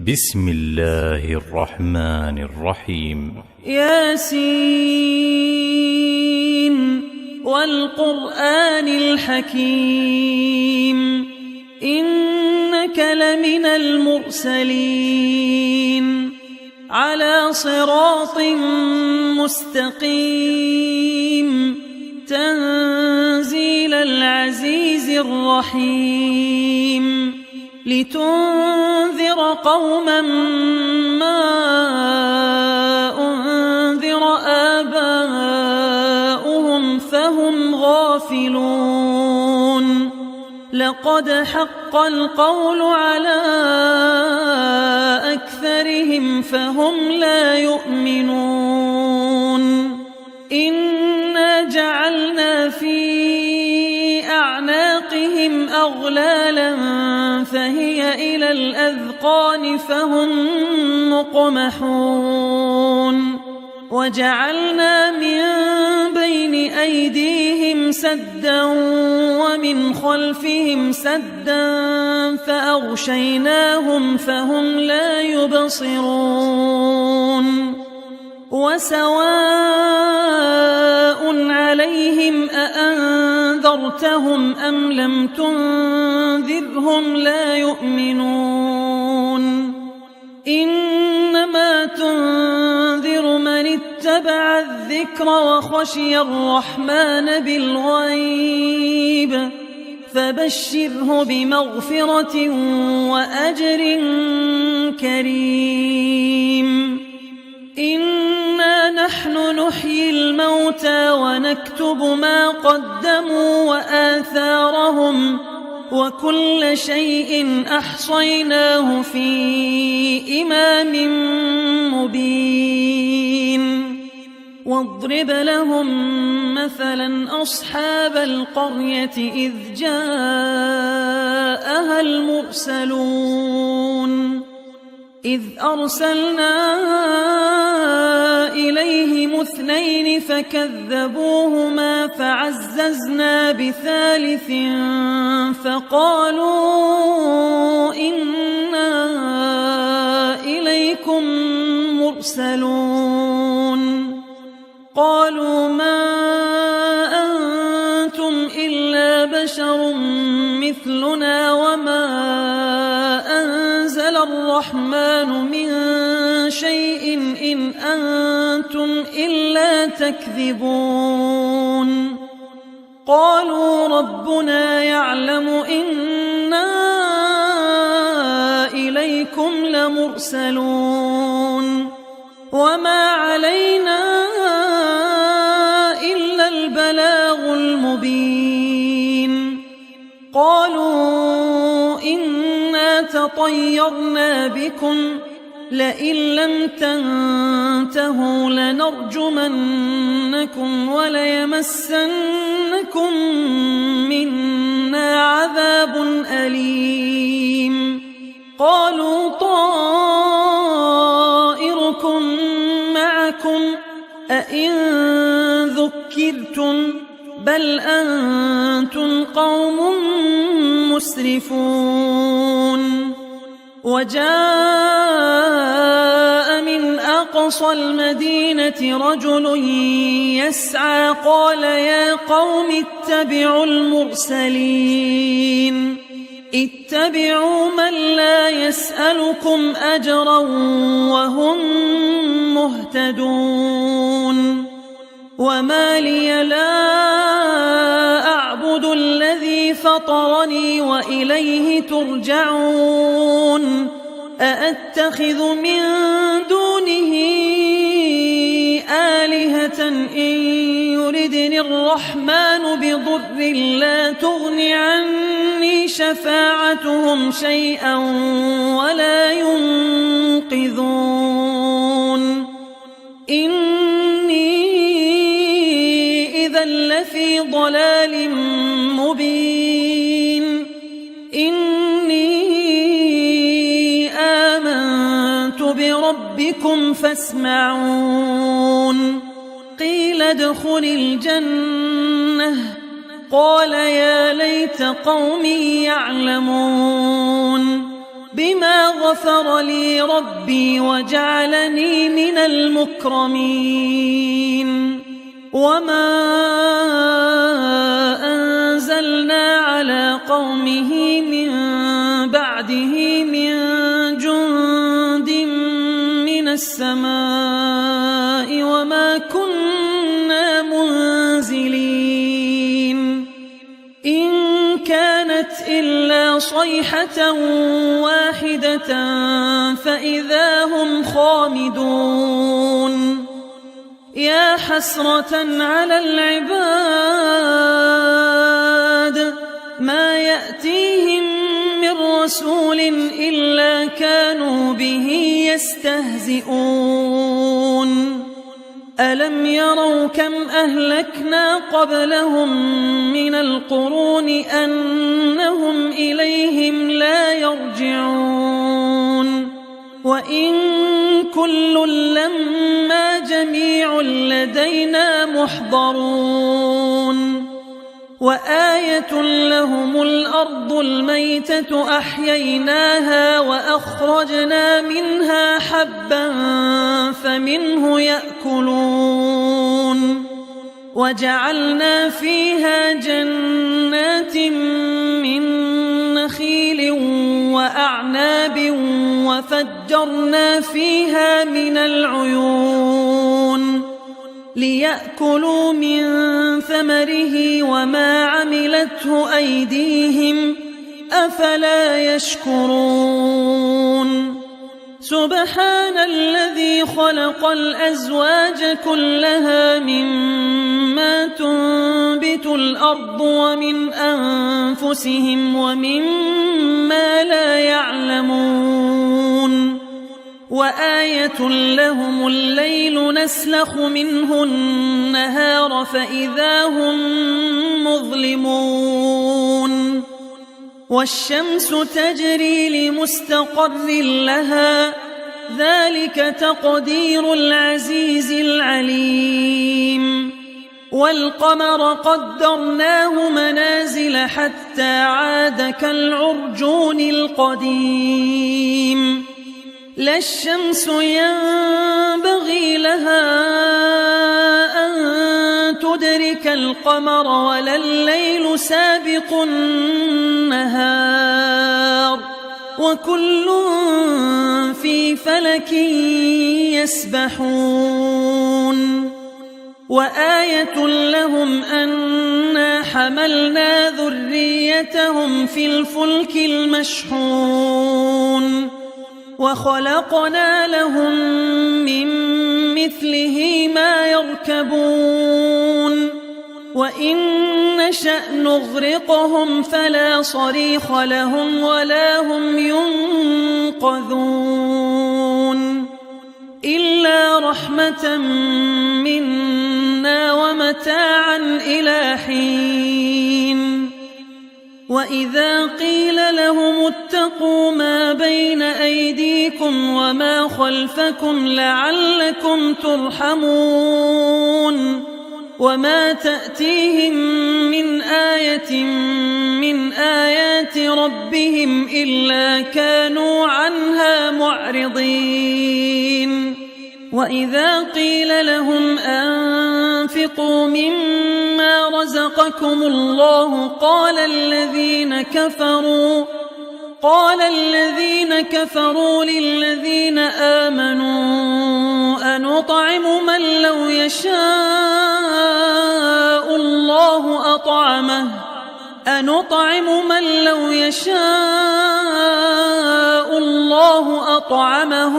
بسم الله الرحمن الرحيم. ياسين والقرآن الحكيم إنك لمن المرسلين على صراط مستقيم تنزيل العزيز الرحيم لتنذر قوما ما أنذر آباؤهم فهم غافلون لقد حق القول على أكثرهم فهم لا يؤمنون إنا جعلنا في أعناقهم أغلالا فهي إلى الأذقان فهم مقمحون وجعلنا من بين أيديهم سدا ومن خلفهم سدا فأغشيناهم فهم لا يبصرون وسواء عليهم أأنذرتهم أم لم تنذرهم لا يؤمنون إنما تنذر من اتبع الذكر وخشي الرحمن بالغيب فبشره بمغفرة وأجر كريم إنا نحن نحيي الموتى ونكتب ما قدموا وآثارهم وكل شيء أحصيناه في إمام مبين واضرب لهم مثلا أصحاب القرية إذ جاءها المرسلون إذ أرسلنا إليهم اثنين فكذبوهما فعززنا بثالث فقالوا إنا إليكم مرسلون قالوا ما أنتم إلا بشر مثلنا وما أنزل الرحمن من شيء إن أنتم إلا تكذبون قالوا ربنا يعلم إنا إليكم لمرسلون وما علينا إلا البلاغ المبين قالوا إنا تطيرنا بكم لئن لم تنتهوا لنرجمنكم وليمسنكم منا عذاب أليم قالوا طائركم معكم أئن ذكرتم بل أنتم قوم مسرفون وجاء من أقصى المدينة رجل يسعى قال يا قوم اتبعوا المرسلين اتبعوا من لا يسألكم أجرا وهم مهتدون وما لي لا أعبد الذي فطرني وإليه ترجعون أأتخذ من دونه آلهة إن يردني الرحمن بضر لا تغن عني شفاعتهم شيئا ولا ينقذون إني إذا لفي ضلال مبين إني آمنت بربكم فاسمعون قيل ادخل الجنة قال يا ليت قومي يعلمون بما غفر لي ربي وجعلني من المكرمين وما أنزلنا على قومه من بعده من جند من السماء وما كنا منزلين إن كانت إلا صيحة واحدة فإذا هم خامدون يا حسرة على العباد ما يأتيهم من رسول إلا كانوا به يستهزئون ألم يروا كم أهلكنا قبلهم من القرون أنهم إليهم لا يرجعون وإن كل لما جميع لدينا محضرون وآية لهم الأرض الميتة أحييناها وأخرجنا منها حبا فمنه يأكلون وجعلنا فيها جنات من نخيل وأعناب وفجرنا فيها من العيون ليأكلوا من ثمره وما عملته أيديهم أفلا يشكرون سبحان الذي خلق الأزواج كلها مما تنبت الأرض ومن أنفسهم ومما لا يعلمون وآية لهم الليل نسلخ منه النهار فإذا هم مظلمون والشمس تجري لمستقر لها ذلك تقدير العزيز العليم والقمر قدرناه منازل حتى عاد كالعرجون القديم لا الشمس ينبغي لها أن تدرك القمر ولا الليل سابق النهار وكل في فلك يسبحون وآية لهم أنا حملنا ذريتهم في الفلك المشحون وخلقنا لهم من مثله ما يركبون وإن نشأ نغرقهم فلا صريخ لهم ولا هم ينقذون إلا رحمة منا ومتاعا إلى حين وإذا قيل لهم اتقوا ما بين أيديكم وما خلفكم لعلكم ترحمون وما تأتيهم من آية من آيات ربهم إلا كانوا عنها معرضين وإذا قيل لهم أنفقوا مما رزقكم الله قال الذين كفروا للذين آمنوا أنطعم من لو يشاء الله أطعمه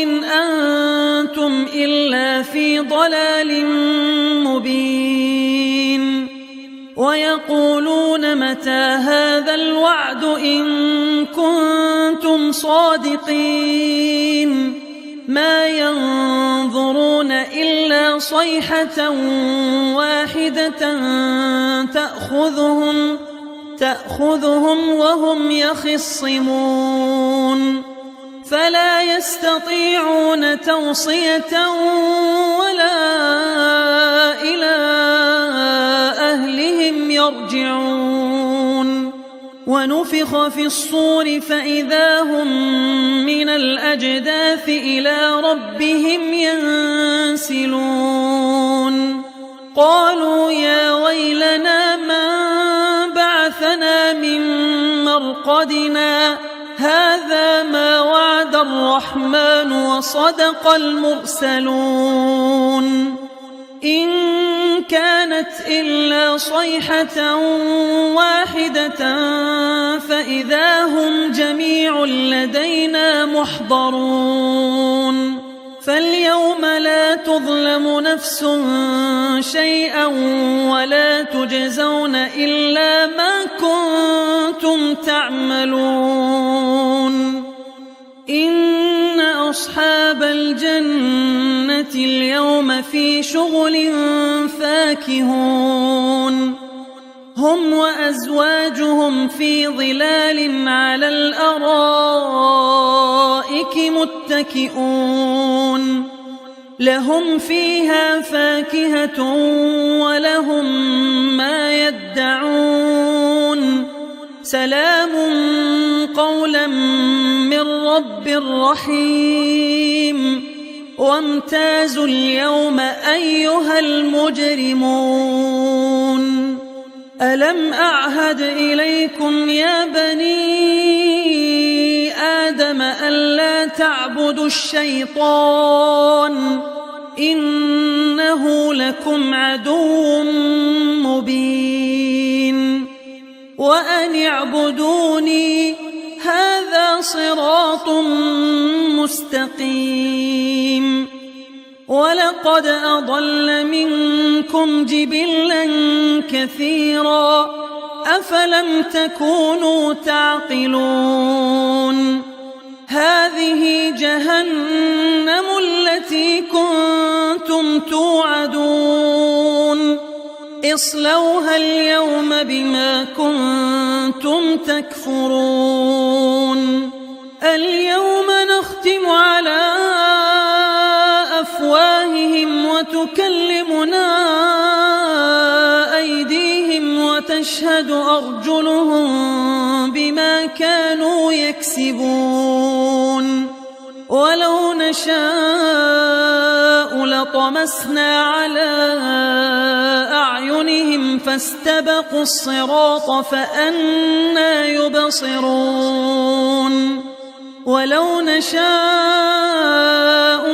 إن أنتم إلا في ضلال مبين ويقولون متى هذا الوعد إن كنتم صادقين ما ينظرون إلا صيحة واحدة تأخذهم وهم يخصمون فلا يستطيعون توصية ولا إلى أهلهم يرجعون ونفخ في الصور فإذا هم من الأجداث إلى ربهم ينسلون قالوا يا ويلنا من بعثنا من مرقدنا هذا ما وعد الرحمن وصدق المرسلون إن كانت إلا صيحة واحدة فإذا هم جميع لدينا محضرون فاليوم لا تظلم نفس شيئا ولا تجزون إلا ما كنتم تعملون إن أصحاب الجنة اليوم في شغل فاكهون هم وأزواجهم في ظلال على الأرائك متكئون لهم فيها فاكهة ولهم ما يدعون سلام قولا من رب رحيم وامتازوا اليوم أيها المجرمون ألم أعهد إليكم يا بني آدم ألا تعبدوا الشيطان إنه لكم عدو مبين وأن اعبدوني هذا صراط مستقيم ولقد أضل منكم جبلا كثيرا أفلم تكونوا تعقلون هذه جهنم التي كنتم توعدون اصلوها اليوم بما كنتم تكفرون اليوم نختم على أفواههم وتكلمنا أيديهم وتشهد أرجلهم بما كانوا يكسبون ولو نشاء لطمسنا على أعينهم فاستبقوا الصراط فأنى يبصرون ولو نشاء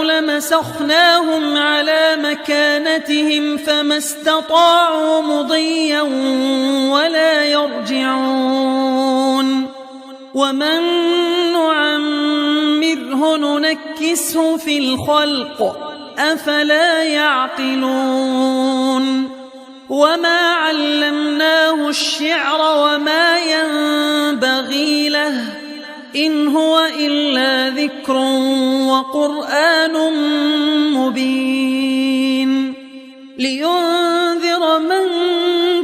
لمسخناهم على مكانتهم فما استطاعوا مضيا ولا يرجعون ومن نعمره ننكسه في الخلق أفلا يعقلون وما علمناه الشعر وما ينبغي له إن هو إلا ذكر وقرآن مبين لينذر من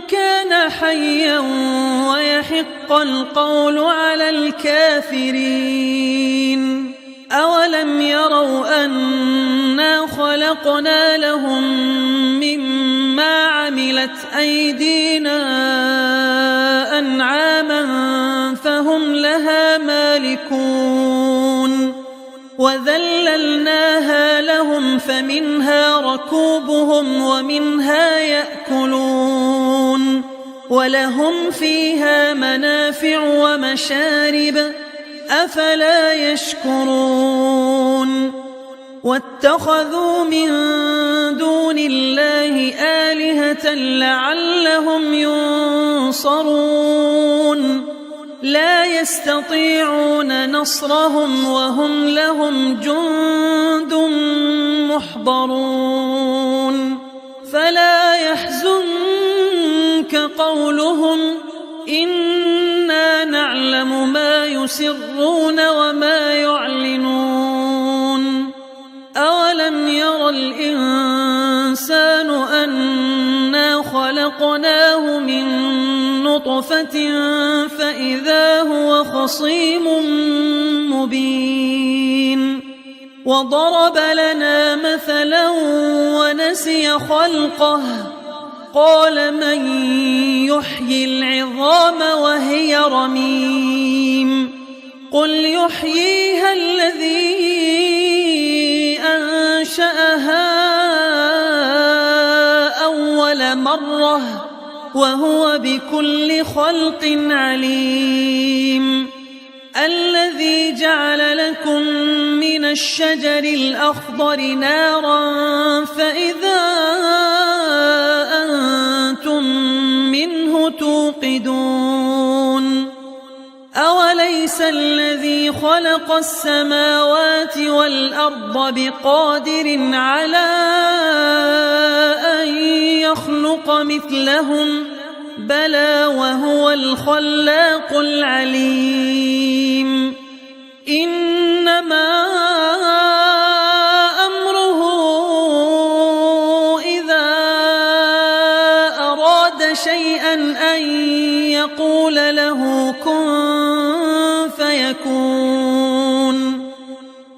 كان حيا ويحق القول على الكافرين أولم يروا أنا خلقنا لهم مما عملت أيدينا أنعاما فهم لها مالكون وذللناها لهم فمنها ركوبهم ومنها يأكلون ولهم فيها منافع ومشارب أفلا يشكرون واتخذوا من دون الله آلهة لعلهم ينصرون لا يستطيعون نصرهم وهم لهم جند محضرون فلا يحزنك قولهم إنا نعلم ما يسرون وما يعلنون أولم ير الإنسان أنا خلقناه من نطفة فإذا هو خصيم مبين وضرب لنا مثلا ونسي خلقه قال من يحيي العظام وهي رميم قل يحييها الذي أنشأها أول مرة وهو بكل خلق عليم الذي جعل لكم من الشجر الأخضر نارا فإذا أنتم منه توقدون أوليس الذي خلق السماوات والأرض بقادر على أن يخلق مثلهم بلى وهو الخلاق العليم إنما أمره إذا أراد شيئا أن يقول له كن فيكون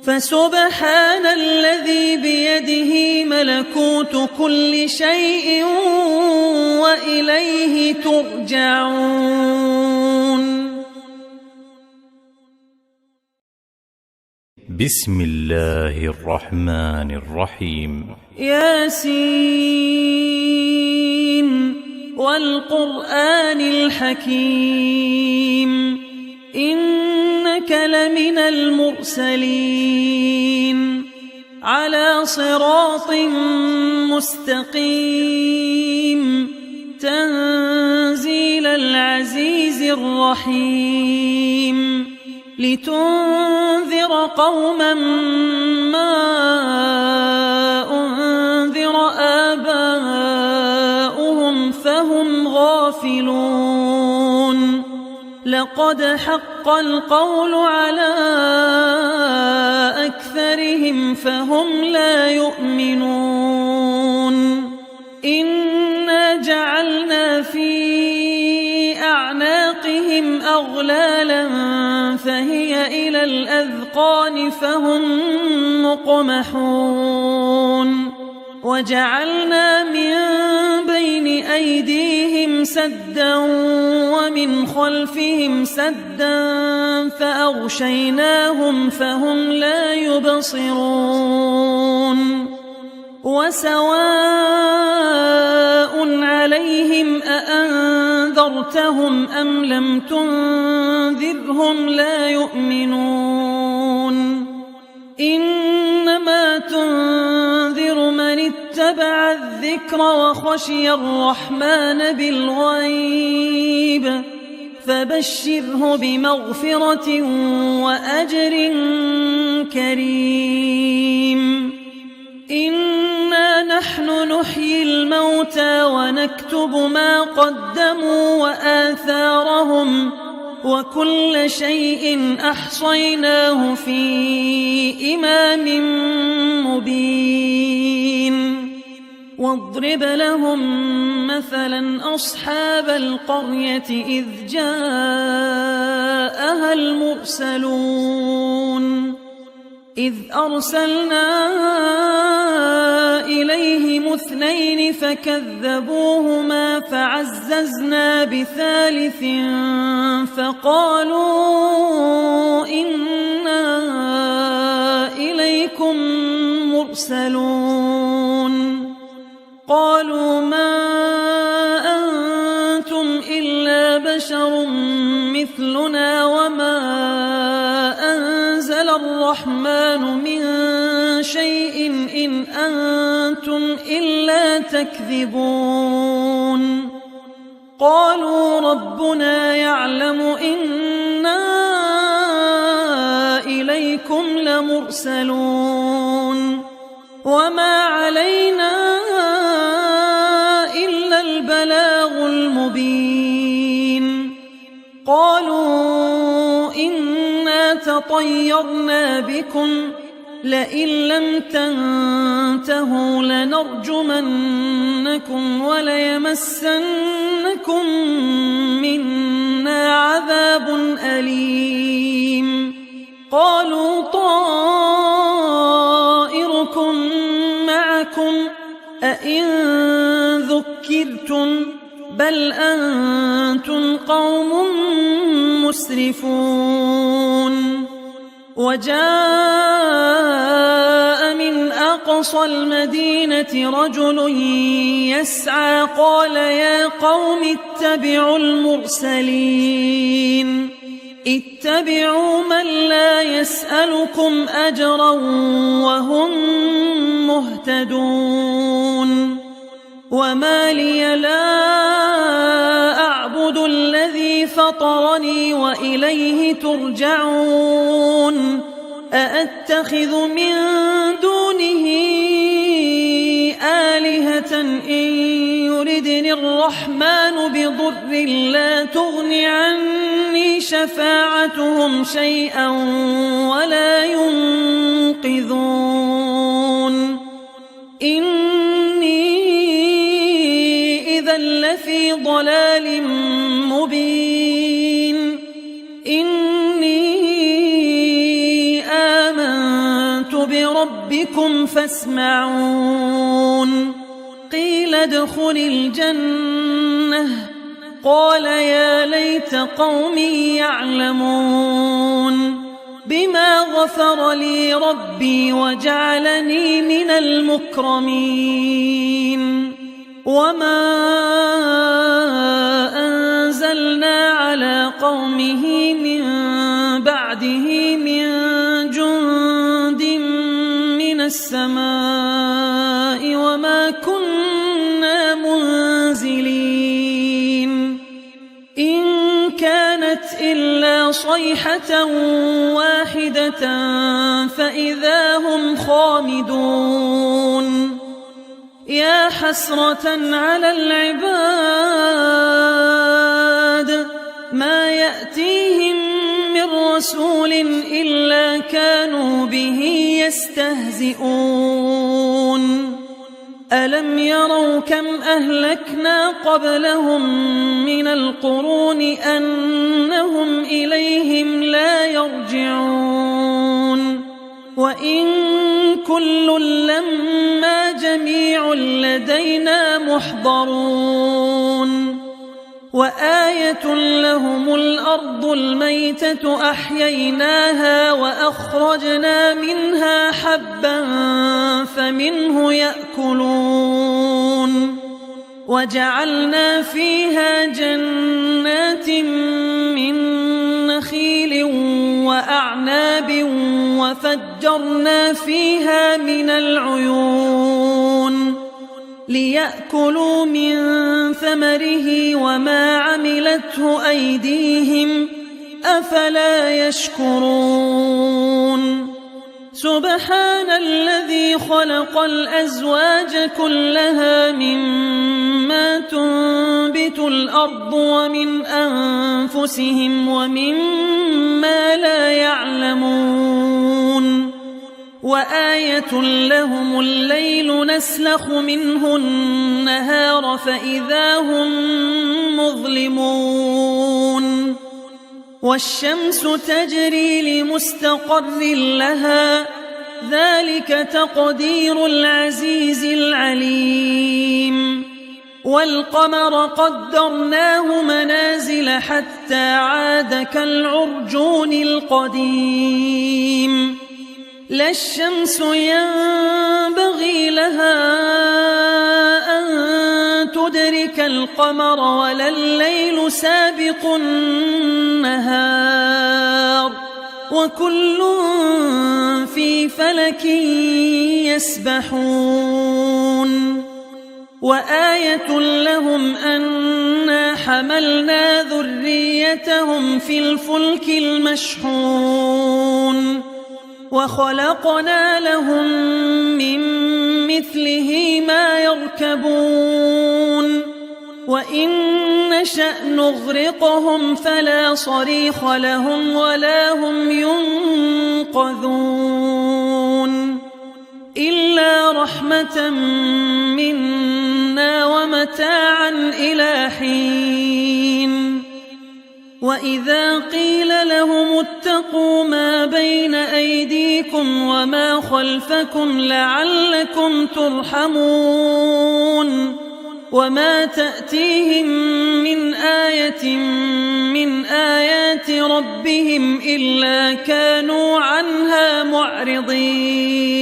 فسبحان الذي بيده ملكوت كل شيء وإليه ترجعون. بسم الله الرحمن الرحيم. ياسين والقرآن الحكيم إنك لمن المرسلين على صراط مستقيم تنزيل العزيز الرحيم لتنذر قوما ما أنذر آباؤهم فهم غافلون لقد حق القول على أكثرهم فهم لا يؤمنون إنا جعلنا في أعناقهم أغلالا فهي إلى الأذقان فهم مقمحون وجعلنا من بين أيديهم سدا ومن خلفهم سدا فأغشيناهم فهم لا يبصرون وسواء عليهم أأنذرتهم أم لم تنذرهم لا يؤمنون إنما تنذر من اتبع الذكر وخشي الرحمن بالغيب فبشره بمغفرة وأجر كريم إنا نحن نحيي الموتى ونكتب ما قدموا وآثارهم وكل شيء أحصيناه في إمام مبين واضرب لهم مثلا أصحاب القرية إذ جاءها المرسلون إذ أرسلنا إليهم اثنين فكذبوهما فعززنا بثالث فقالوا إنا إليكم مرسلون قالوا ما أنتم إلا بشر مثلنا وما أنزل الرحمن من شيء إن أنتم إلا تكذبون قالوا ربنا يعلم إنا إليكم لمرسلون وما علينا إلا البلاغ المبين قالوا إنا تطيرنا بكم لئن لم تنتهوا لنرجمنكم وليمسنكم منا عذاب أليم قالوا طائركم معكم أئن ذكرتم بل أنتم قوم مسرفون وجاء من أقصى المدينة رجل يسعى قال يا قوم اتبعوا المرسلين اتبعوا من لا يسألكم أجرا وهم مهتدون وما لي لا أعبد الذي فطرني وإليه ترجعون أأتخذ من دونه آلهة إن يردني الرحمن بضر لا تغن عني شفاعتهم شيئا ولا ينقذون إني إذا لفي ضلال مبين إني آمنت بربكم فاسمعون قيل ادخل الجنة قال يا ليت قومي يعلمون بما غفر لي ربي وجعلني من المكرمين وما أنزلنا على قومه من بعده من جند من السماء وما كنا منزلين إن كانت إلا صيحة واحدة فإذا هم خامدون يا حسرة على العباد ما يأتيهم من رسول إلا كانوا به يستهزئون ألم يروا كم أهلكنا قبلهم من القرون أنهم إليهم لا يرجعون وإن كل لما جميع لدينا محضرون وآية لهم الأرض الميتة أحييناها وأخرجنا منها حبا فمنه يأكلون وجعلنا فيها جنات من نخيل وأعناب وفجرنا فيها من العيون ليأكلوا من ثمره وما عملته أيديهم أفلا يشكرون سبحان الذي خلق الأزواج كلها مما تنبت الأرض ومن أنفسهم ومما لا يعلمون وآية لهم الليل نسلخ منه النهار فإذا هم مظلمون والشمس تجري لمستقر لها ذلك تقدير العزيز العليم والقمر قدرناه منازل حتى عاد كالعرجون القديم لا الشمس ينبغي لها أن تدرك القمر ولا الليل سابق النهار وكل في فلك يسبحون وآية لهم أنا حملنا ذريتهم في الفلك المشحون وخلقنا لهم من مثله ما يركبون وإن نشأ نغرقهم فلا صريخ لهم ولا هم ينقذون إلا رحمة منا ومتاعا إلى حين وإذا قيل لهم اتقوا ما بين أيديكم وما خلفكم لعلكم ترحمون وما تأتيهم من آية من آيات ربهم إلا كانوا عنها معرضين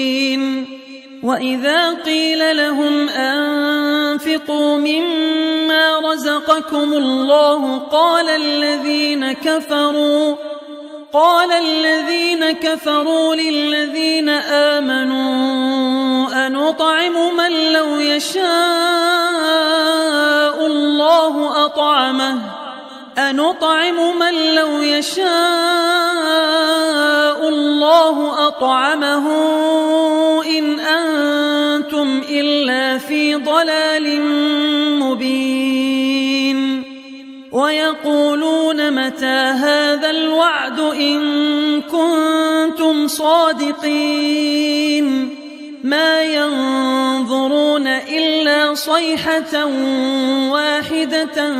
وإذا قيل لهم أنفقوا مما رزقكم الله قال الذين كفروا للذين آمنوا أنطعم من لو يشاء الله أطعمه إن أنتم إلا في ضلال مبين ويقولون متى هذا الوعد إن كنتم صادقين ما ينظرون إلا صيحة واحدة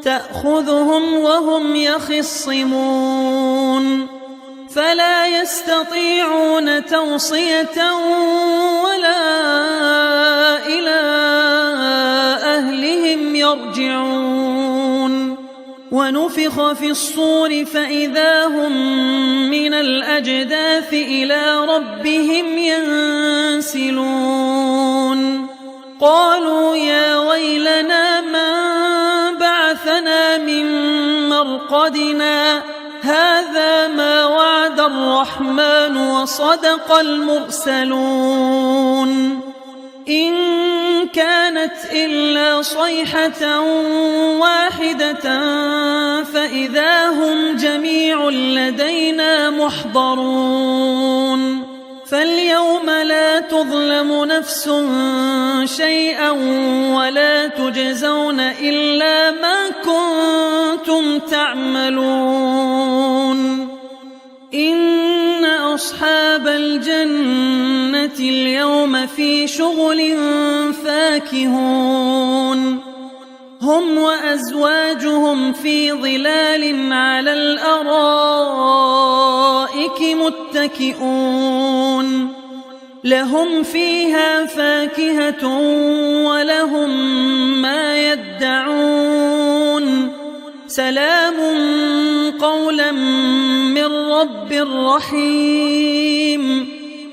تأخذهم وهم يخصمون فلا يستطيعون توصية ولا إلى أهلهم يرجعون ونفخ في الصور فإذا هم من الأجداث إلى ربهم ينسلون قالوا يا ويلنا من بعثنا من مرقدنا هذا ما وعد الرحمن وصدق المرسلون إن كانت إلا صيحة واحدة فإذا هم جميع لدينا محضرون فاليوم لا تظلم نفس شيئا ولا تجزون إلا ما كنتم تعملون إن أصحاب الجنة اليوم في شغل فاكهون هم وأزواجهم في ظلال على الأرائك متكئون لهم فيها فاكهة ولهم ما يدعون سلام قولا من رب رحيم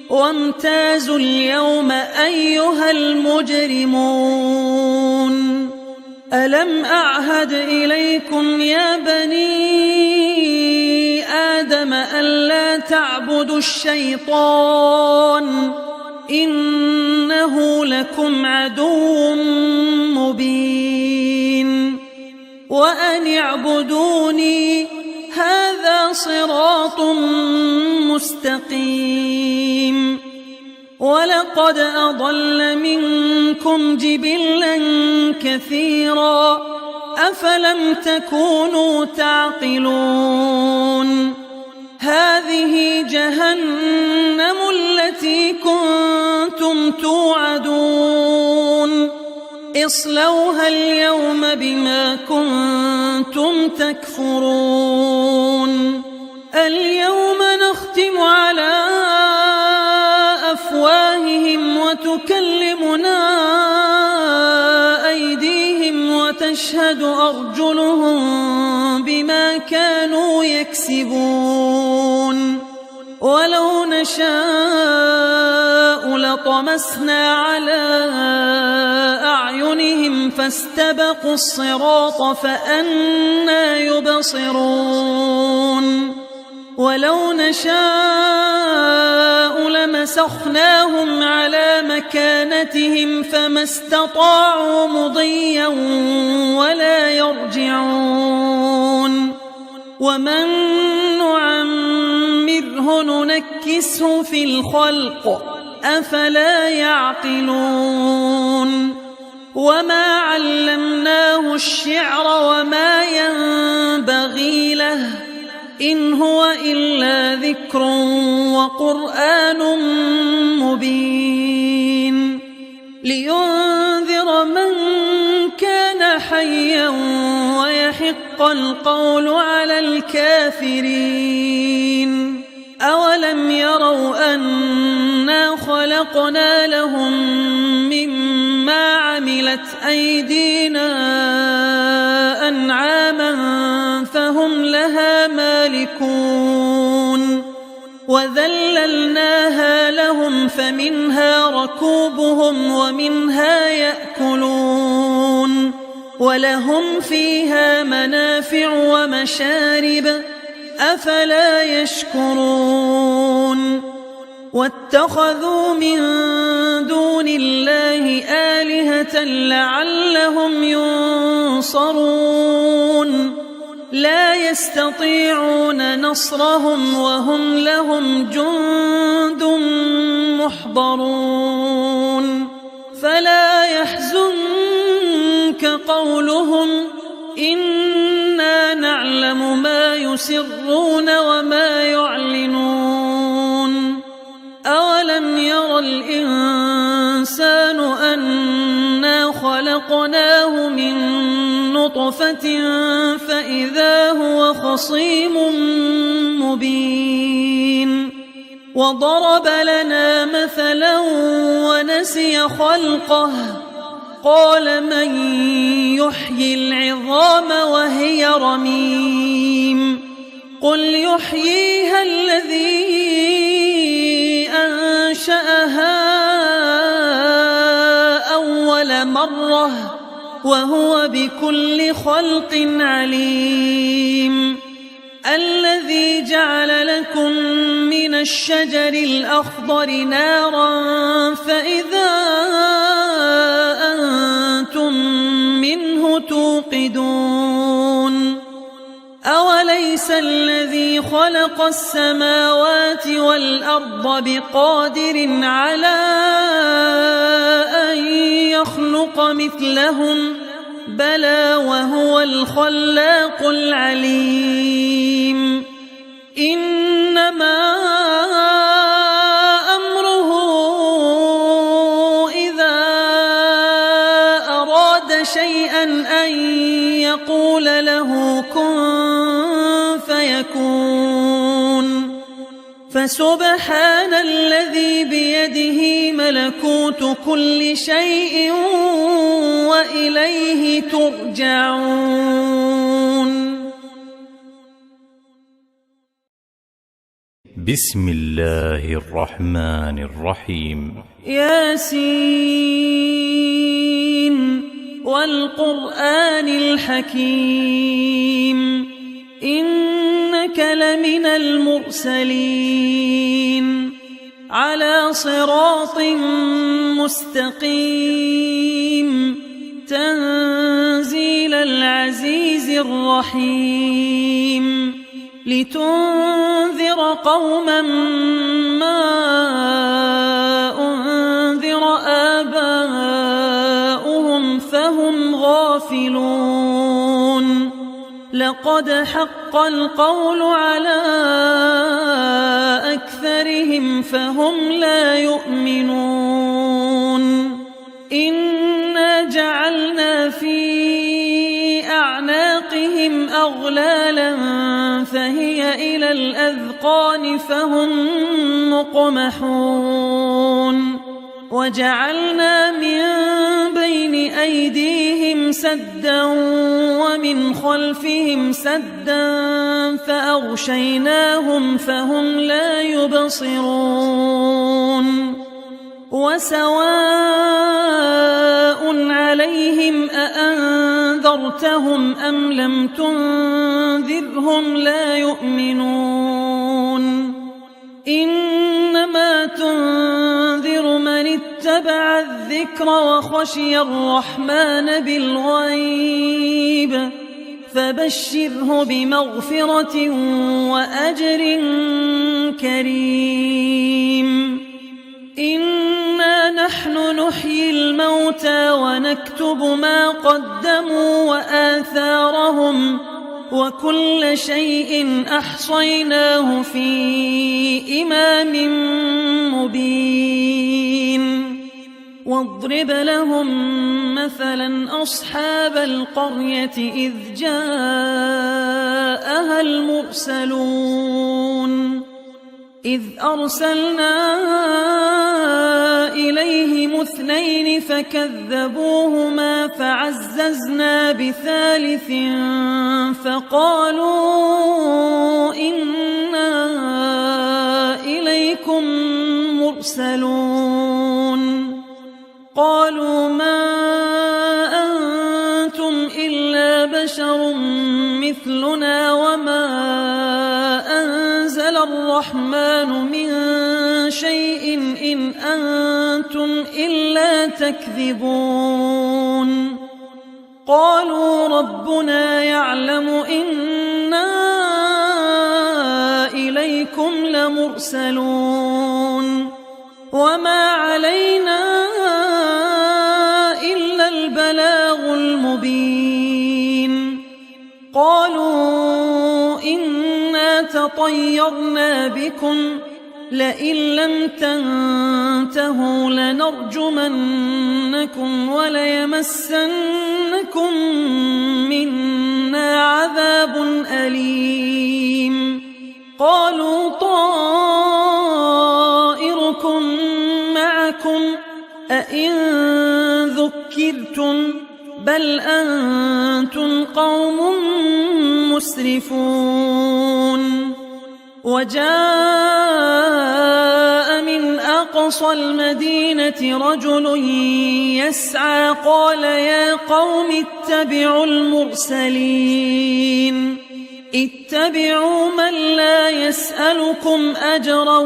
وامتازوا اليوم أيها المجرمون ألم أعهد إليكم يا بني آدم ألا تعبدوا الشيطان إنه لكم عدو مبين وأن اعبدوني هذا صراط مستقيم ولقد أضل منكم جبلا كثيرا أفلم تكونوا تعقلون هذه جهنم التي كنتم توعدون اصلوها اليوم بما كنتم تكفرون اليوم نختم على أفواههم وتكلمنا أيديهم وتشهد أرجلهم بما كانوا يكسبون ولو نشاء لطمسنا على أعينهم فاستبقوا الصراط فأنى يبصرون ولو نشاء لمسخناهم على مكانتهم فما استطاعوا مضيا ولا يرجعون ومن نعمره ننكسه في الخلق أفلا يعقلون وما علمناه الشعر وما ينبغي له إن هو إلا ذكر وقرآن مبين لينذر من كان حيا ويحق القول على الكافرين أولم يروا أنا خلقنا خلقنا لهم مما عملت أيدينا أنعاما فهم لها مالكون وذللناها لهم فمنها ركوبهم ومنها يأكلون ولهم فيها منافع ومشارب أفلا يشكرون واتخذوا من دون الله آلهة لعلهم ينصرون لا يستطيعون نصرهم وهم لهم جند محضرون فلا يحزنك قولهم إنا نعلم ما يسرون وما يعلنون أولم ير الإنسان أنا خلقناه من نطفة فإذا هو خصيم مبين وضرب لنا مثلا ونسي خلقه قال من يحيي العظام وهي رميم قل يحييها الذي أنشأها أول مرة وهو بكل خلق عليم الذي جعل لكم من الشجر الأخضر نارا فإذا أنتم منه توقدون أوليس الذي خلق السماوات والأرض بقادر على أن يخلق مثلهم بلى وهو الخلاق العليم إنما أمره إذا أراد شيئا أن يقول له كن فيكون فسبحان الذي بيده ملكوت كل شيء وإليه ترجعون. بسم الله الرحمن الرحيم. ياسين والقرآن الحكيم إنك لمن المرسلين على صراط مستقيم تنزيل العزيز الرحيم لتنذر قوما ما أنذر آباؤهم فهم غافلون لقد حق القول على أكثرهم فهم لا يؤمنون إنا جعلنا في أعناقهم أغلالا فهي إلى الأذقان فهم مقمحون وجعلنا من بين أيديهم سدا ومن خلفهم سدا فأغشيناهم فهم لا يبصرون وسواء عليهم أأنذرتهم أم لم تنذرهم لا يؤمنون إنما تنذر من اتبع الذكر وخشي الرحمن بالغيب فبشره بمغفرة وأجر كريم إنا نحن نحيي الموتى ونكتب ما قدموا وآثارهم وكل شيء أحصيناه في إمام مبين واضرب لهم مثلا أصحاب القرية إذ جاءها المرسلون إذ أرسلنا إليهم 2 فكذبوهما فعززنا بثالث فقالوا إنا إليكم مرسلون قالوا ما أنتم إلا بشر مثلنا وما أنزل الرحمن من شيء إن أنتم إلا تكذبون قالوا ربنا يعلم إنا إليكم لمرسلون وما علينا إلا البلاغ المبين قالوا إنا تطيرنا بكم لئن لم تنتهوا لنرجمنكم وليمسنكم منا عذاب أليم قالوا طائركم معكم أئن ذكرتم بل أنتم قوم مسرفون وجاء من أقصى المدينة رجل يسعى قال يا قوم اتبعوا المرسلين اتبعوا من لا يسألكم أجرا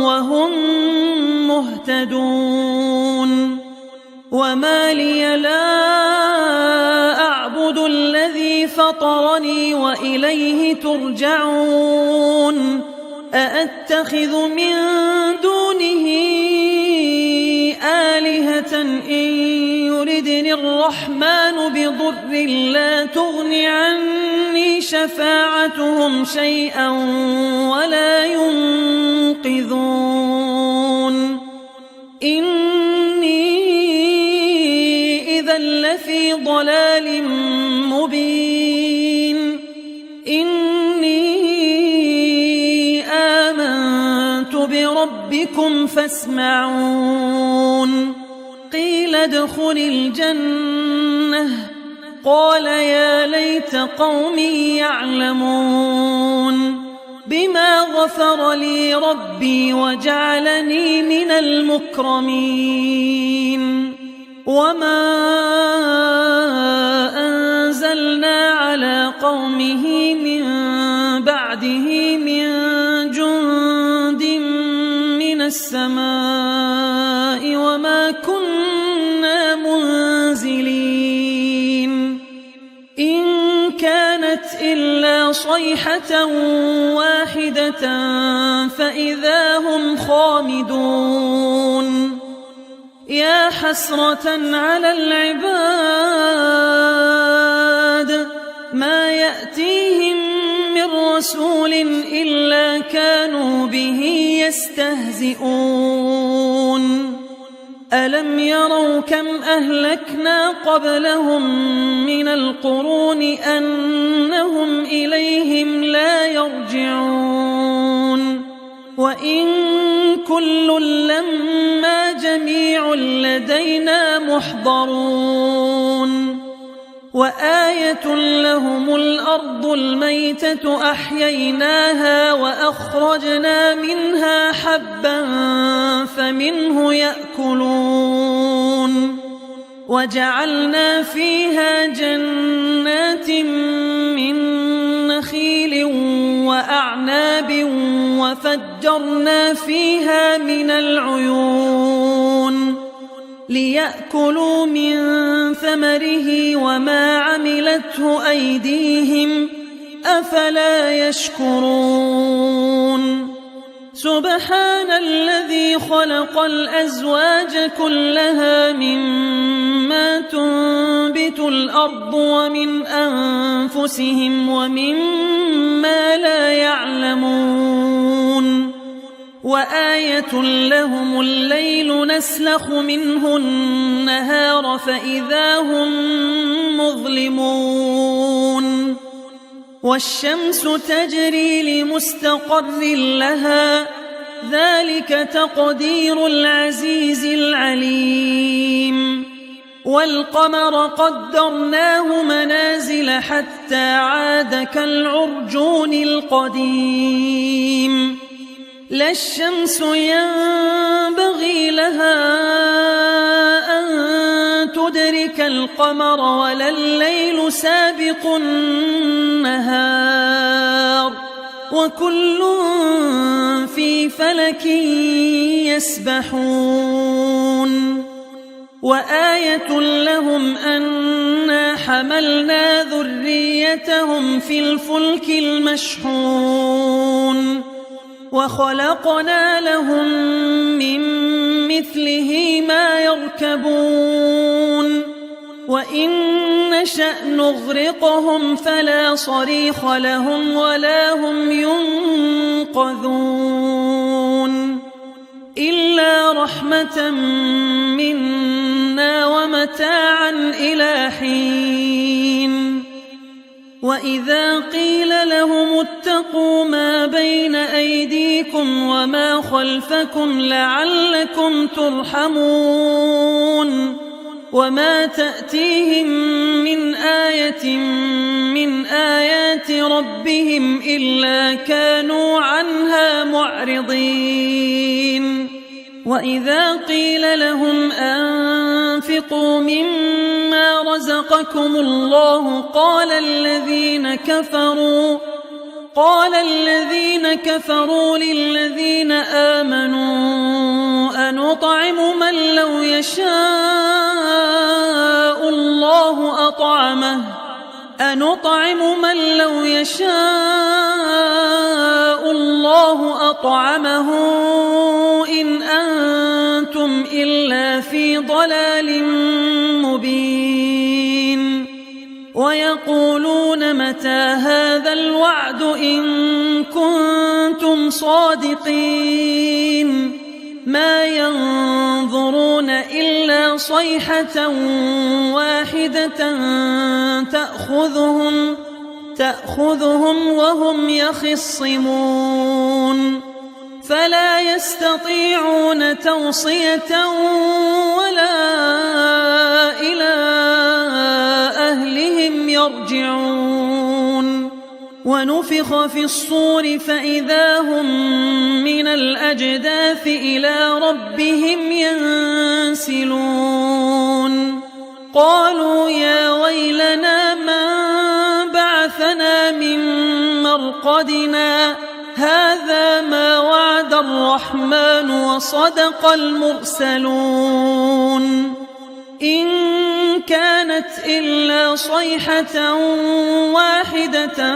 وهم مهتدون وما لي لا أعبد الذي فطرني وإليه ترجعون أأتخذ من دونه آلهة إن يردني الرحمن بضر لا تغن عني شفاعتهم شيئا ولا ينقذون إني إذا لفي ضلال مبين إني آمنت بربكم فاسمعون قيل ادخل الجنة قال يا ليت قومي يعلمون بما غفر لي ربي وجعلني من المكرمين وما أنزلنا على قومه من بعده من جند من السماء وما كنا منزلين إن كانت إلا صيحة واحدة فإذا هم خامدون يا حسرة على العباد ما يأتيهم من رسول إلا كانوا به يستهزئون ألم يروا كم أهلكنا قبلهم من القرون أنهم إليهم لا يرجعون وإن كل لما جميع لدينا محضرون وآية لهم الأرض الميتة أحييناها وأخرجنا منها حبا فمنه يأكلون وجعلنا فيها جنات من نخيل وأعناب وفجرنا فيها من العيون ليأكلوا من ثمره وما عملته أيديهم أفلا يشكرون سبحان الذي خلق الأزواج كلها مما تنبت الأرض ومن أنفسهم ومما لا يعلمون وآية لهم الليل نسلخ منه النهار فإذا هم مظلمون والشمس تجري لمستقر لها ذلك تقدير العزيز العليم والقمر قدرناه منازل حتى عاد كالعرجون القديم لا الشمس ينبغي لها أن تدرك القمر ولا الليل سابق النهار وكل في فلك يسبحون وآية لهم أنا حملنا ذريتهم في الفلك المشحون وخلقنا لهم من مثله ما يركبون وإن نشأ نغرقهم فلا صريخ لهم ولا هم ينقذون إلا رحمة منا ومتاعا إلى حين وإذا قيل لهم اتقوا ما بين أيديكم وما خلفكم لعلكم ترحمون وما تأتيهم من آية من آيات ربهم إلا كانوا عنها معرضين وإذا قيل لهم أنفقوا مما رزقكم الله قال الذين كفروا للذين آمنوا أنطعم من لو يشاء الله أطعمه إن أنتم إلا في ضلال مبين ويقولون متى هذا الوعد إن كنتم صادقين ما ينظرون إلا صيحة واحدة تأخذهم وهم يخصمون فلا يستطيعون توصية ولا إلى أهلهم يرجعون ونفخ في الصور فإذا هم من الأجداث إلى ربهم ينسلون قالوا يا ويلنا من بعثنا من مرقدنا هذا ما وعد الرحمن وصدق المرسلون إن كانت إلا صيحة واحدة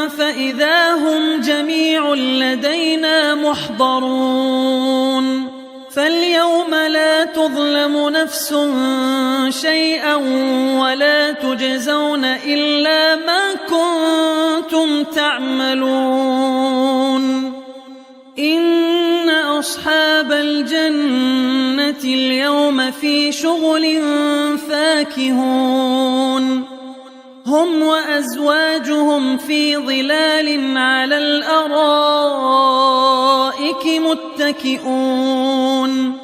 فإذا هم جميع لدينا محضرون فاليوم لا تظلم نفس شيئا ولا تجزون إلا ما كنتم تعملون إن أصحاب الجنة اليوم في شغل فاكهون هم وأزواجهم في ظلال على الأرائك متكئون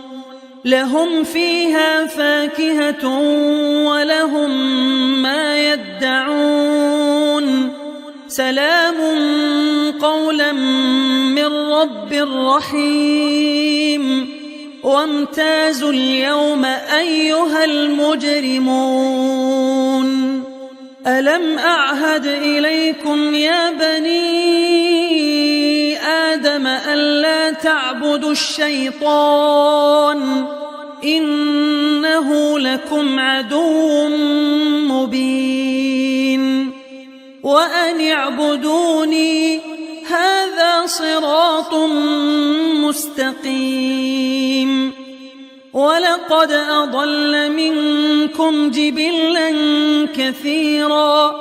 لهم فيها فاكهة ولهم ما يدعون سلام قولا من رب رحيم وامتازوا اليوم أيها المجرمون ألم أعهد إليكم يا بني آدم ألا تعبدوا الشيطان إنه لكم عدو مبين وأن اعبدوني هذا صراط مستقيم ولقد أضل منكم جبلا كثيرا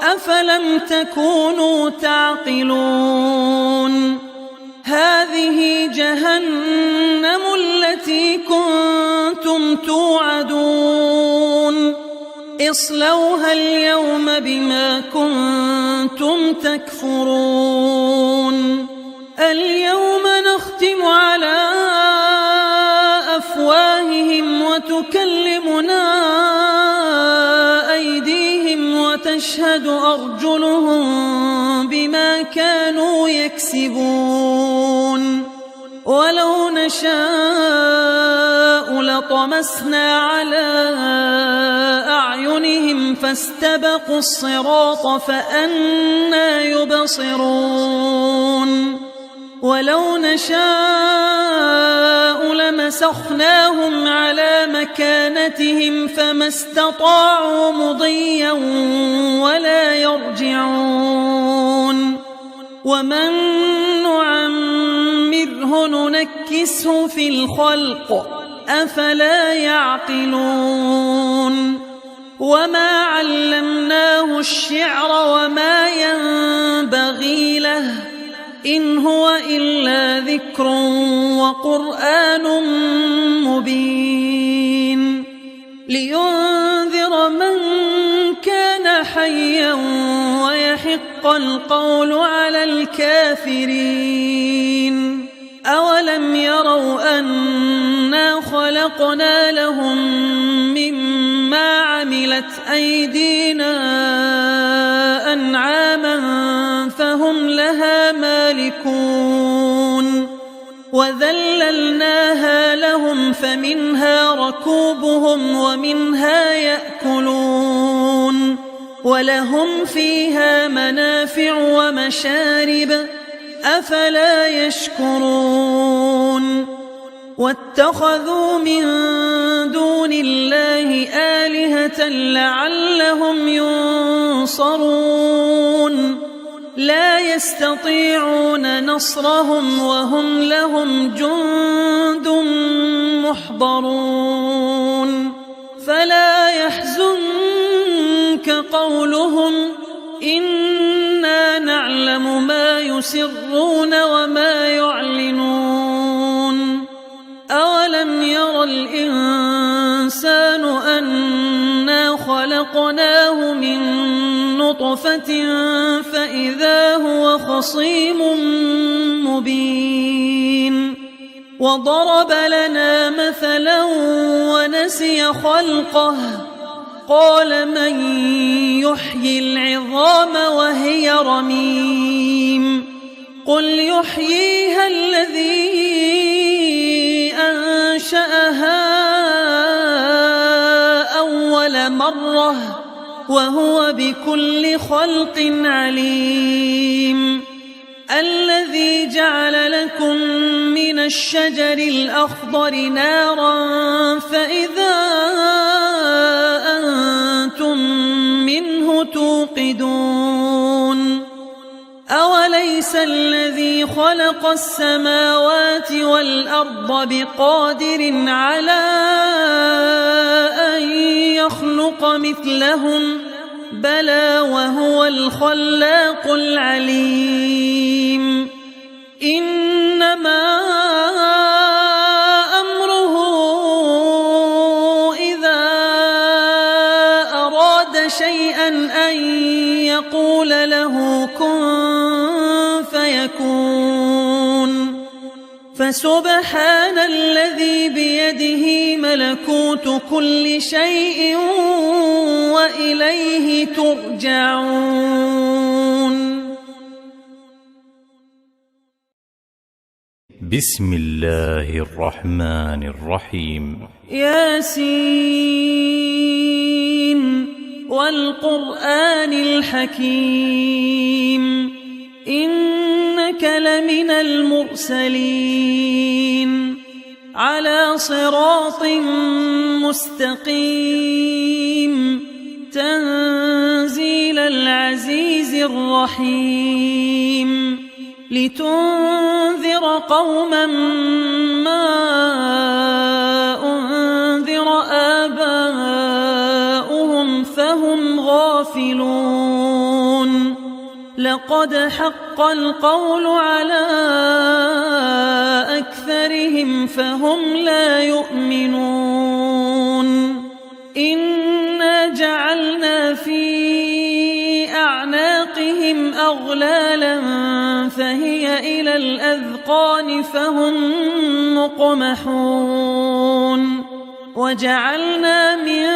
أفلم تكونوا تعقلون هذه جهنم التي كنتم توعدون اصلوها اليوم بما كنتم تكفرون اليوم نختم يكسبون ولو نشاء لطمسنا على أعينهم فاستبقوا الصراط فأنى يبصرون ولو نشاء لمسخناهم على مكانتهم فما استطاعوا مضيا ولا يرجعون ومن نعمره ننكسه في الخلق أفلا يعقلون وما علمناه الشعر وما ينبغي له إن هو إلا ذكر وقرآن مبين لينذر من كان حيا ويحق القول على الكافرين أولم يروا أنا خلقنا لهم مما عملت أيدينا أنعاما فهم لها مالكون وذللناها لهم فمنها ركوبهم ومنها يأكلون ولهم فيها منافع ومشارب أفلا يشكرون واتخذوا من دون الله آلهة لعلهم ينصرون لا يستطيعون نصرهم وهم لهم جند محضرون فلا يحزنك قولهم إنا نعلم ما يسرون وما يعلنون أولم ير الإنسان أنا خلقناه من نطفة فإذا هو خصيم مبين وضرب لنا مثلا ونسي خلقه قال من يحيي العظام وهي رميم قل يحييها الذي أنشأها أول مرة وهو بكل خلق عليم الذي جعل لكم من الشجر الأخضر نارا فإذا أنتم منه توقدون أوليس الذي خلق السماوات والأرض بقادر على أن يخلق مثلهم بلى وهو الخلاق العليم إنما أمره إذا أراد شيئا أن يقول له كن فيكون فسبحان الذي بيده ملكوت كل شيء وإليه ترجعون. بسم الله الرحمن الرحيم. ياسين والقرآن الحكيم إنك لمن المرسلين على صراط مستقيم تنزيل العزيز الرحيم لتنذر قوما ما أنذر آباؤهم فهم غافلون لقد حق القول على أكثرهم فهم لا يؤمنون إنا جعلنا في أعناقهم أغلالا فهي إلى الأذقان فهم مقمحون وجعلنا من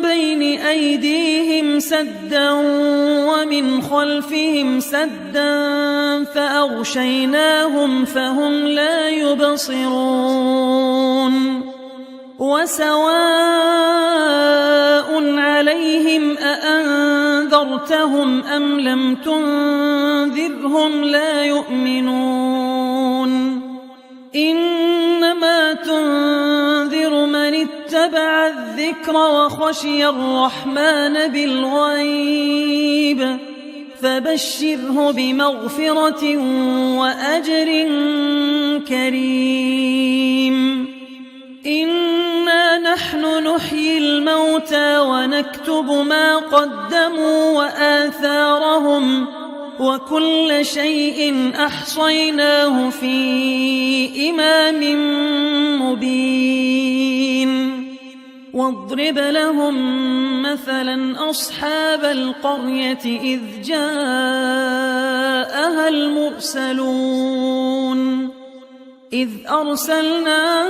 بين أيديهم سدا ومن خلفهم سدا فأغشيناهم فهم لا يبصرون وسواء عليهم أأنذرتهم أم لم تنذرهم لا يؤمنون إنما تنذر من اتبع الذكر وخشي الرحمن بالغيب فبشره بمغفرة وأجر كريم إنا نحن نحيي الموتى ونكتب ما قدموا وآثارهم وكل شيء أحصيناه في إمام مبين واضرب لهم مثلا أصحاب القرية إذ جاءها المرسلون إذ أرسلنا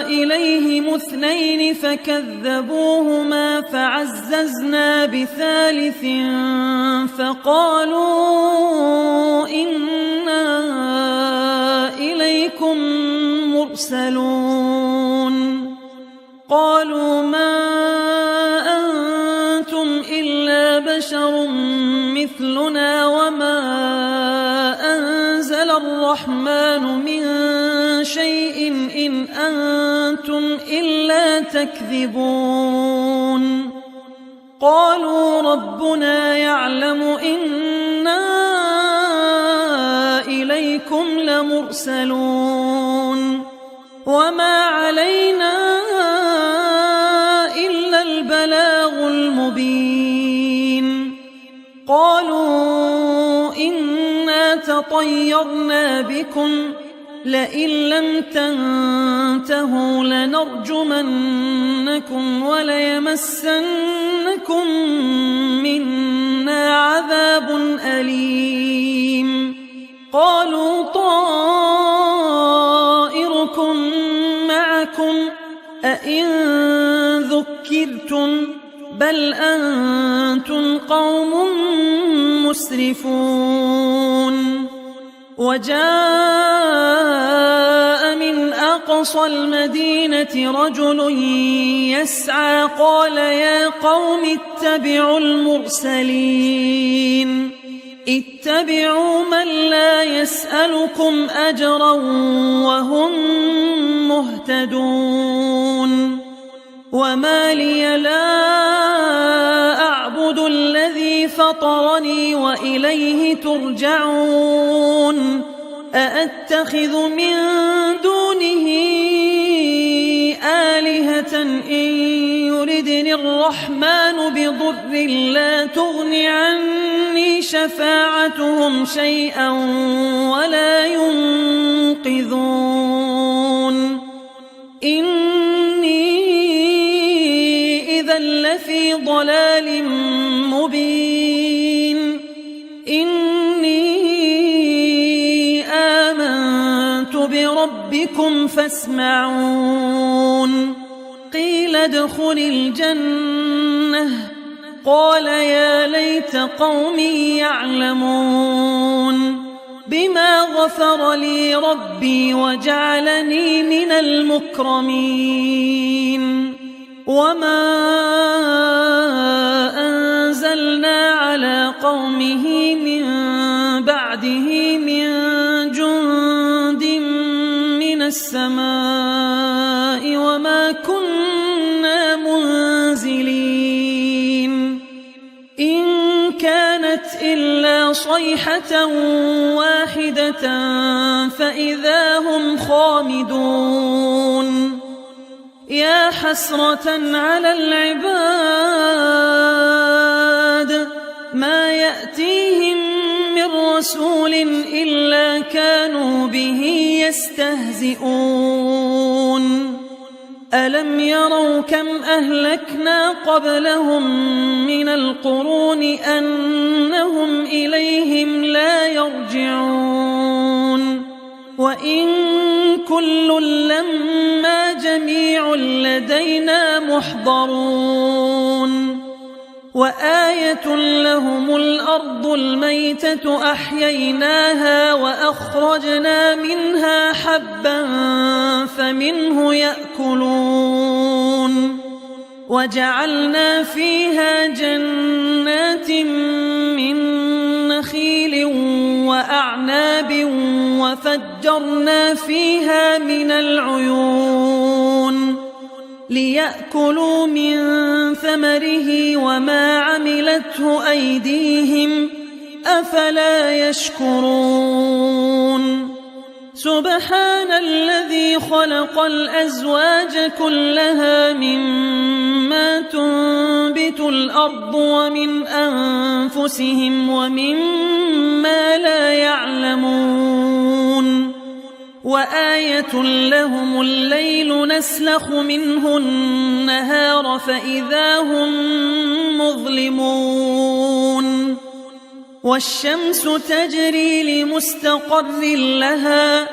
إليهم 2 فكذبوهما فعززنا بثالث فقالوا إنا إليكم مرسلون قالوا ما أنتم إلا بشر مثلنا وما أنزل الرحمن من شيء إن أنتم إلا تكذبون قالوا ربنا يعلم إنا إليكم لمرسلون وما علينا إلا البلاغ المبين قالوا إنا تطيرنا بكم لئن لم تنتهوا لنرجمنكم وليمسنكم منا عذاب أليم قالوا طائركم معكم أئن ذكرتم بل أنتم قوم مسرفون وجاء من أقصى المدينة رجل يسعى قال يا قوم اتبعوا المرسلين اتبعوا من لا يسألكم أجرا وهم مهتدون وما لي لا أعبد الذي فطرني وإليه ترجعون أأتخذ من دونه آلهة إن يردني الرحمن بضر لا تغن عني شفاعتهم شيئا ولا ينقذون إني إذا لفي ضلال مبين إني آمنت بربكم فاسمعون قيل ادخل الجنة قال يا ليت قومي يعلمون بما غفر لي ربي وجعلني من المكرمين وما أنزلنا على قومه من بعده من جند من السماء وما كنا منزلين إن كانت إلا صيحة واحدة فإذا هم خامدون يا حسرة على العباد ما يأتيهم من رسول إلا كانوا به يستهزئون ألم يروا كم أهلكنا قبلهم من القرون أنهم إليهم لا يرجعون وإن كل لما جميع لدينا محضرون وآية لهم الأرض الميتة أحييناها وأخرجنا منها حبا فمنه يأكلون وجعلنا فيها جنات من نخيل وأعناب وفجرنا فيها من العيون ليأكلوا من ثمره وما عملته أيديهم أفلا يشكرون سبحان الذي خلق الأزواج كلها مما تنبت الأرض ومن أنفسهم ومما لا يعلمون وآية لهم الليل نسلخ منه النهار فإذا هم مظلمون والشمس تجري لمستقر لها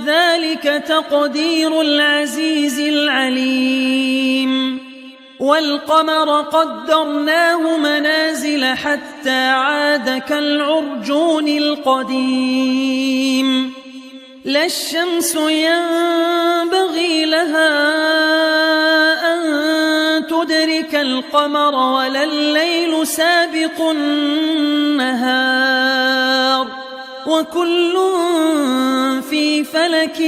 ذلك تقدير العزيز العليم والقمر قدرناه منازل حتى عاد كالعرجون القديم لا الشمس ينبغي لها أن تدرك القمر ولا الليل سابق النهار وكل في فلك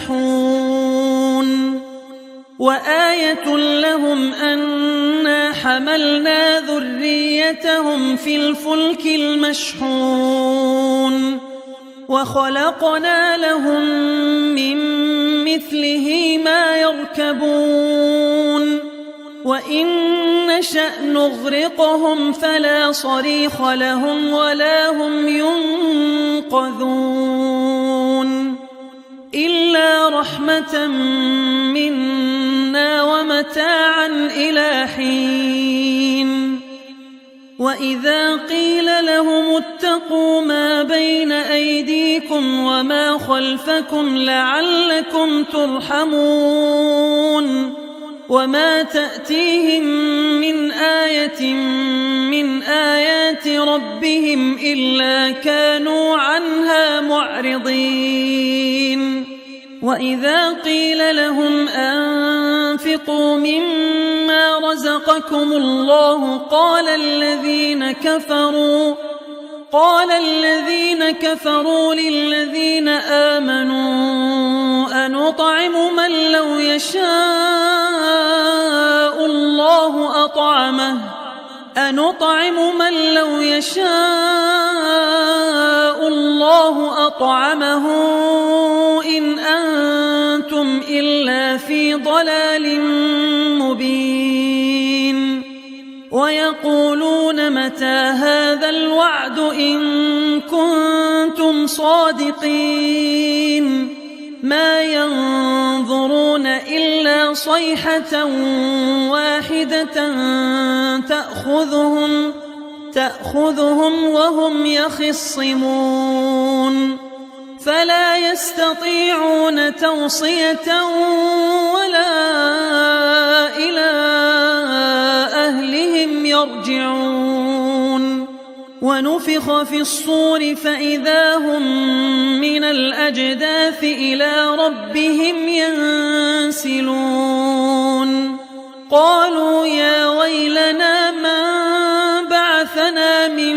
يسبحون وآية لهم أنا حملنا ذريتهم في الفلك المشحون وخلقنا لهم من مثله ما يركبون وإن نشأ نغرقهم فلا صريخ لهم ولا هم ينقذون إلا رحمة منا ومتاعا إلى حين وإذا قيل لهم اتقوا ما بين أيديكم وما خلفكم لعلكم ترحمون وما تأتيهم من آية من آيات ربهم إلا كانوا عنها معرضين وإذا قيل لهم أنفقوا مما رزقكم الله قال الذين كفروا للذين آمنوا أنطعم من لو يشاء الله أطعمه إن أنتم إلا في ضلال مبين ويقولون متى هذا الوعد إن كنتم صادقين ما ينظرون إلا صيحة واحدة تأخذهم وهم يخصمون فلا يستطيعون توصية ولا إلى أهلهم يرجعون ونفخ في الصور فإذا هم من الأجداث إلى ربهم ينسلون قالوا يا ويلنا من بعثنا من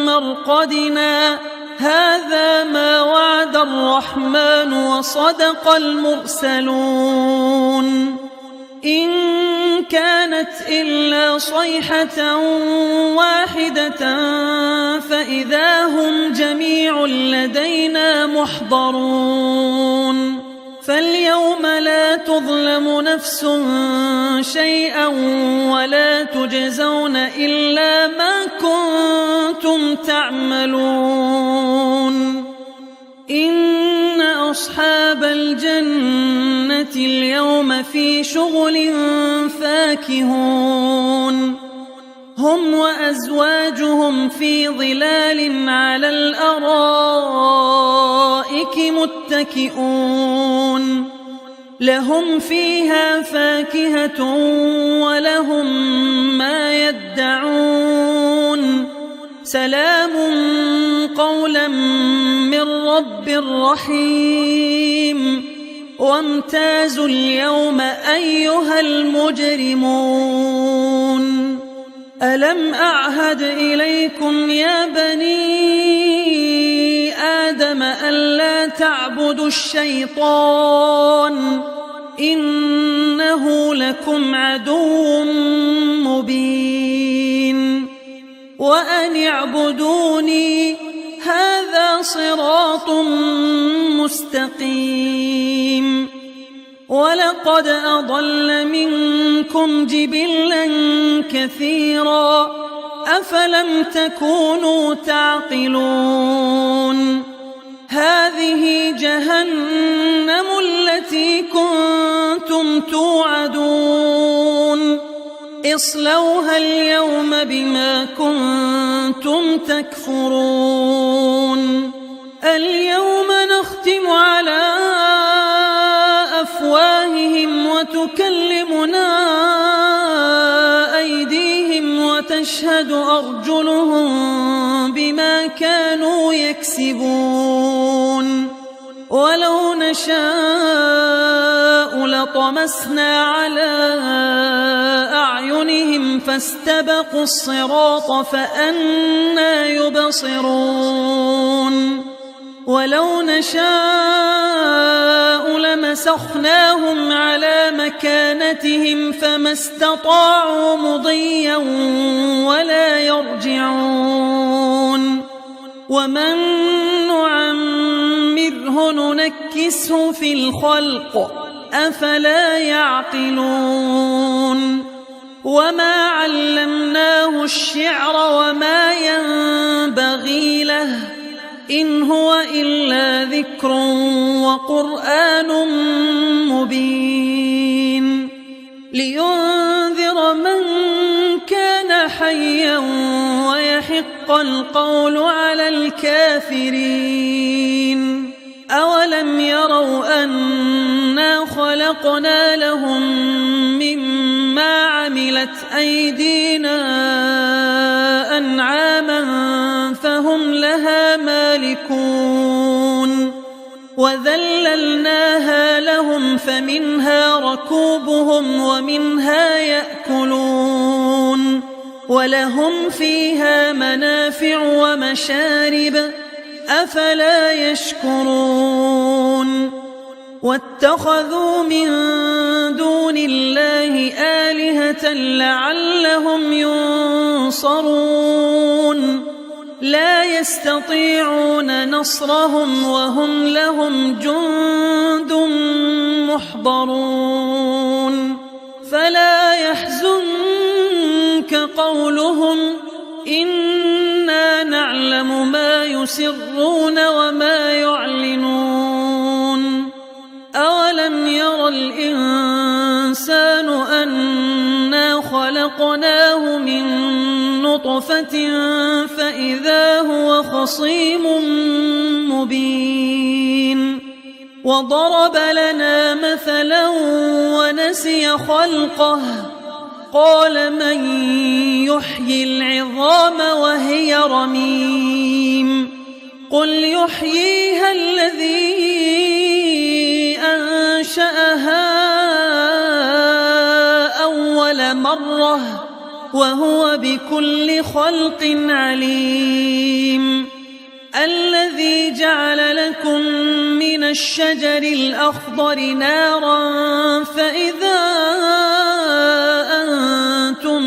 مرقدنا هذا ما وعد الرحمن وصدق المرسلون إن كانت إلا صيحة واحدة فإذا هم جميع لدينا محضرون فاليوم لا تظلم نفس شيئا ولا تجزون إلا ما كنتم تعملون إن أصحاب الجنة اليوم في شغل فاكهون هم وأزواجهم في ظلال على الأرائك الأرائك متكئون لهم فيها فاكهة ولهم ما يدعون سلام قولا من رب رحيم وامتازوا اليوم أيها المجرمون ألم أعهد إليكم يا بني آدم ألا تعبدوا الشيطان إنه لكم عدو مبين وأن اعبدوني هذا صراط مستقيم ولقد أضل منكم جبلا كثيرا أفلم تكونوا تعقلون هذه جهنم التي كنتم توعدون اصلوها اليوم بما كنتم تكفرون اليوم نختم على أفواههم وتكلمنا أيديهم وتشهد أرجلهم بما كانوا يكسبون ولو نشاء لطمسنا على أعينهم فاستبقوا الصراط فأنى يبصرون ولو نشاء لمسخناهم على مكانتهم فما استطاعوا مضيا ولا يرجعون ومن نعمره ننكسه في الخلق أفلا يعقلون وما علمناه الشعر وما ينبغي له إن هو إلا ذكر وقرآن مبين لينذر من كان حيا ويحق القول على الكافرين أولم يروا أنا خلقنا لهم مما عملت أيدينا أنعاما فهم لها مالكون وذللناها لهم فمنها ركوبهم ومنها يأكلون ولهم فيها منافع ومشارب أفلا يشكرون واتخذوا من دون الله آلهة لعلهم ينصرون لا يستطيعون نصرهم وهم لهم جند محضرون فلا يحزنك قولهم إنا نعلم ما يسرون وما يعلنون أولم ير الإنسان أنا خلقناه من نطفة فإذا هو خصيم مبين وضرب لنا مثلا ونسي خلقه قال من يحيي العظام وهي رميم قل يحييها الذي أنشأها أول مرة وهو بكل خلق عليم الذي جعل لكم من الشجر الأخضر نارا فإذا أنتم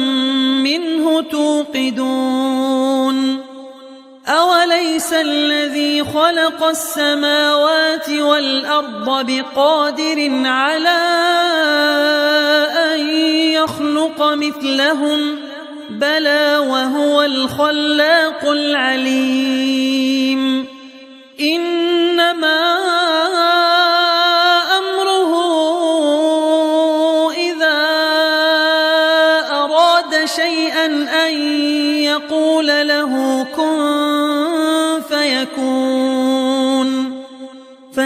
منه توقدون أوليس الذي خلق السماوات والأرض بقادر على أن يخلق مثلهم بلى وهو الخلاق العليم إنما أمره إذا أراد شيئا أن يقول له كن فيكون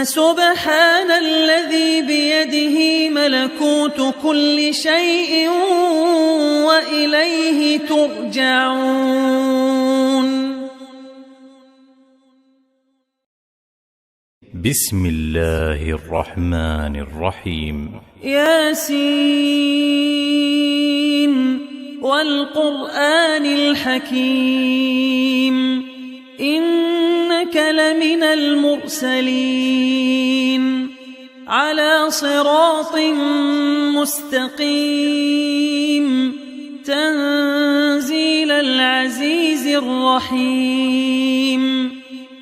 فسبحان الذي بيده ملكوت كل شيء وإليه ترجعون. بسم الله الرحمن الرحيم. ياسين والقرآن الحكيم إنك لمن المرسلين على صراط مستقيم تنزيل العزيز الرحيم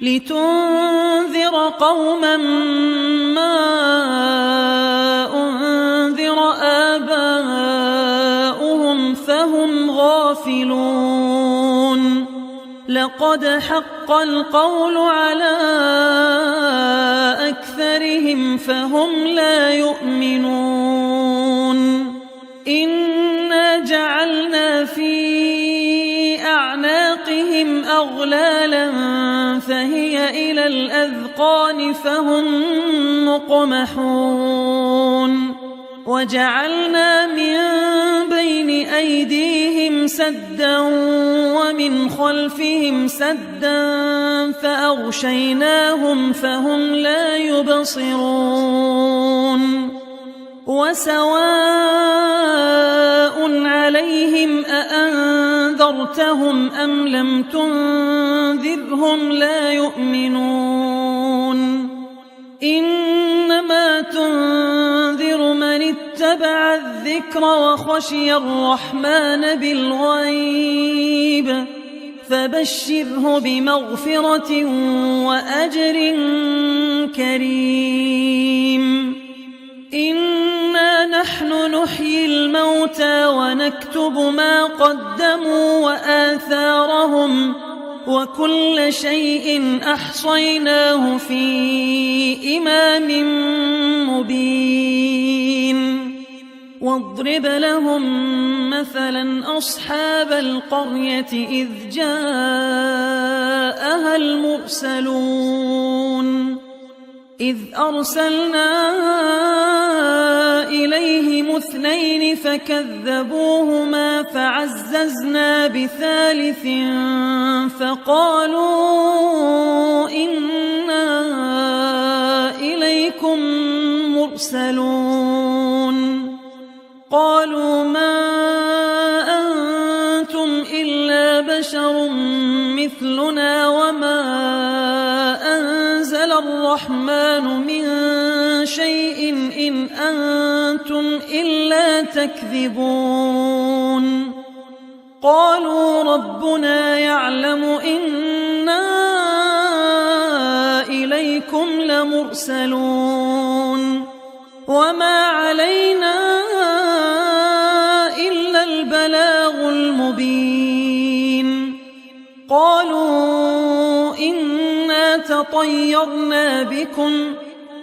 لتنذر قوما ما أنذر آباؤهم فهم غافلون. لقد حق القول على أكثرهم فهم لا يؤمنون. إنا جعلنا في أعناقهم أغلالا فهي إلى الأذقان فهم مقمحون. وجعلنا من بين أيديهم سدا ومن خلفهم سدا فأغشيناهم فهم لا يبصرون. وسواء عليهم أأنذرتهم أم لم تنذرهم لا يؤمنون. إنما تنذر من اتبع الذكر وخشي الرحمن بالغيب فبشره بمغفرة وأجر كريم. إنا نحن نحيي الموتى ونكتب ما قدموا وآثارهم وكل شيء أحصيناه في إمام مبين. واضرب لهم مثلا أصحاب القرية إذ جاءها المرسلون إذ أرسلنا إليهم اثنين فكذبوهما فعززنا بثالث فقالوا إنا إليكم مرسلون. قالوا ما أنتم إلا بشر مثلنا وما أنزل الرحمن من شيء إن أنتم إلا تكذبون. قالوا ربنا يعلم إنا إليكم لمرسلون وما علينا إلا البلاغ المبين. قالوا إنا تطيرنا بكم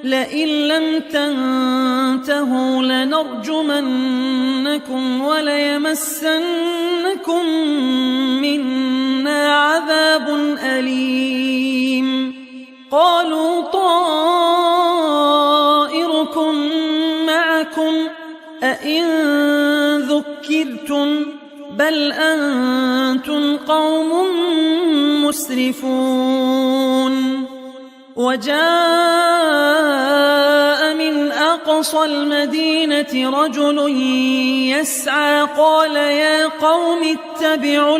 لئن لم تنتهوا لنرجمنكم وليمسنكم منا عذاب أليم. قالوا طائركم معكم أئن ذكرتم بل أنتم قوم مسرفون. وجاء من أقصى المدينة رجل يسعى قال يا قوم اتبعوا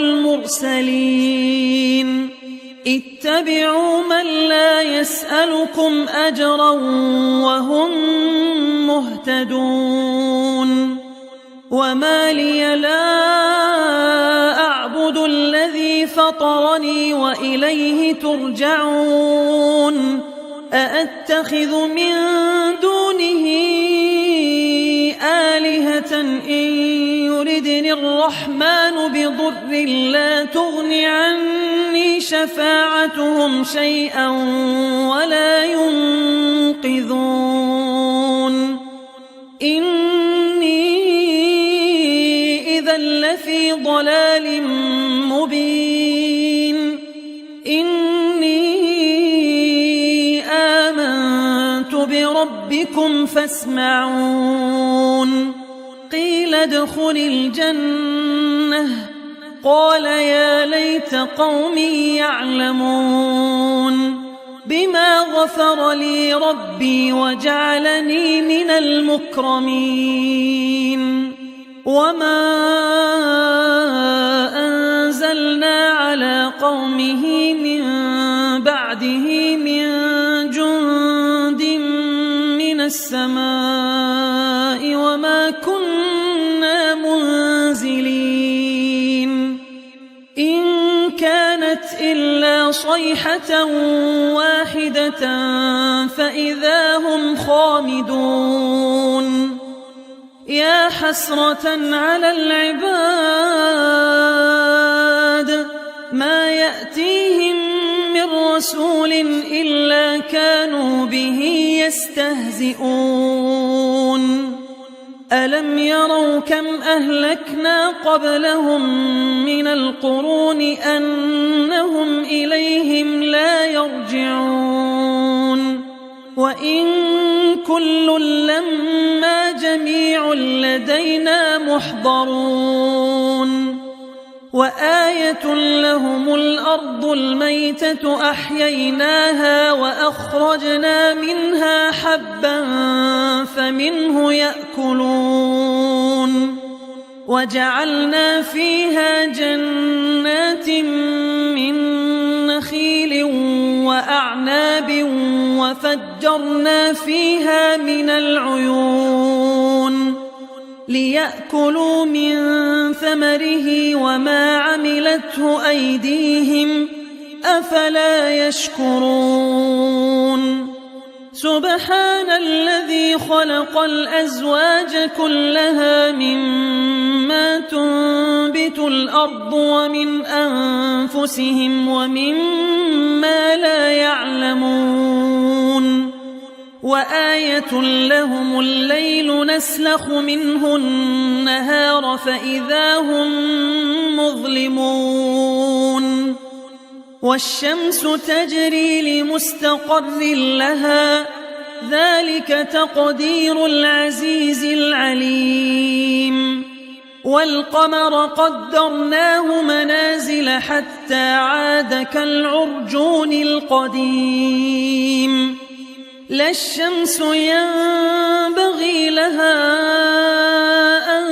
المرسلين اتبعوا من لا يسألكم أجرا وهم مهتدون. وما لي لا أعبد الذي فطرني وإليه ترجعون. أأتخذ من دونه آلهة إن يردني الرحمن بضر لا تغن عني شفاعتهم شيئا ولا ينقذون. إني إذا لفي ضلال مبين. إني آمنت آمنت بربكم فاسمعون قيل ادخل الجنة قال يا ليت قومي يعلمون بما غفر لي ربي وجعلني من المكرمين وما أنزلنا على قومه من بعده من جند من السماء وما كنا منزلين إن كانت إلا صيحة واحدة فإذا هم خامدون يا حسرة على العباد ما يأتيهم من رسول إلا كانوا به يستهزئون ألم يروا كم أهلكنا قبلهم من القرون أنهم إليهم لا يرجعون وإن كل لما جميع لدينا محضرون وآية لهم الأرض الميتة أحييناها وأخرجنا منها حبا فمنه يأكلون وجعلنا فيها جنات من نخيل وأعناب وفجرنا فيها من العيون ليأكلوا من ثمره وما عملته أيديهم أفلا يشكرون سبحان الذي خلق الأزواج كلها مما تنبت الأرض ومن أنفسهم ومما لا يعلمون وآية لهم الليل نسلخ منه النهار فإذا هم مظلمون والشمس تجري لمستقر لها ذلك تقدير العزيز العليم والقمر قدرناه منازل حتى عاد كالعرجون القديم لا الشمس ينبغي لها أن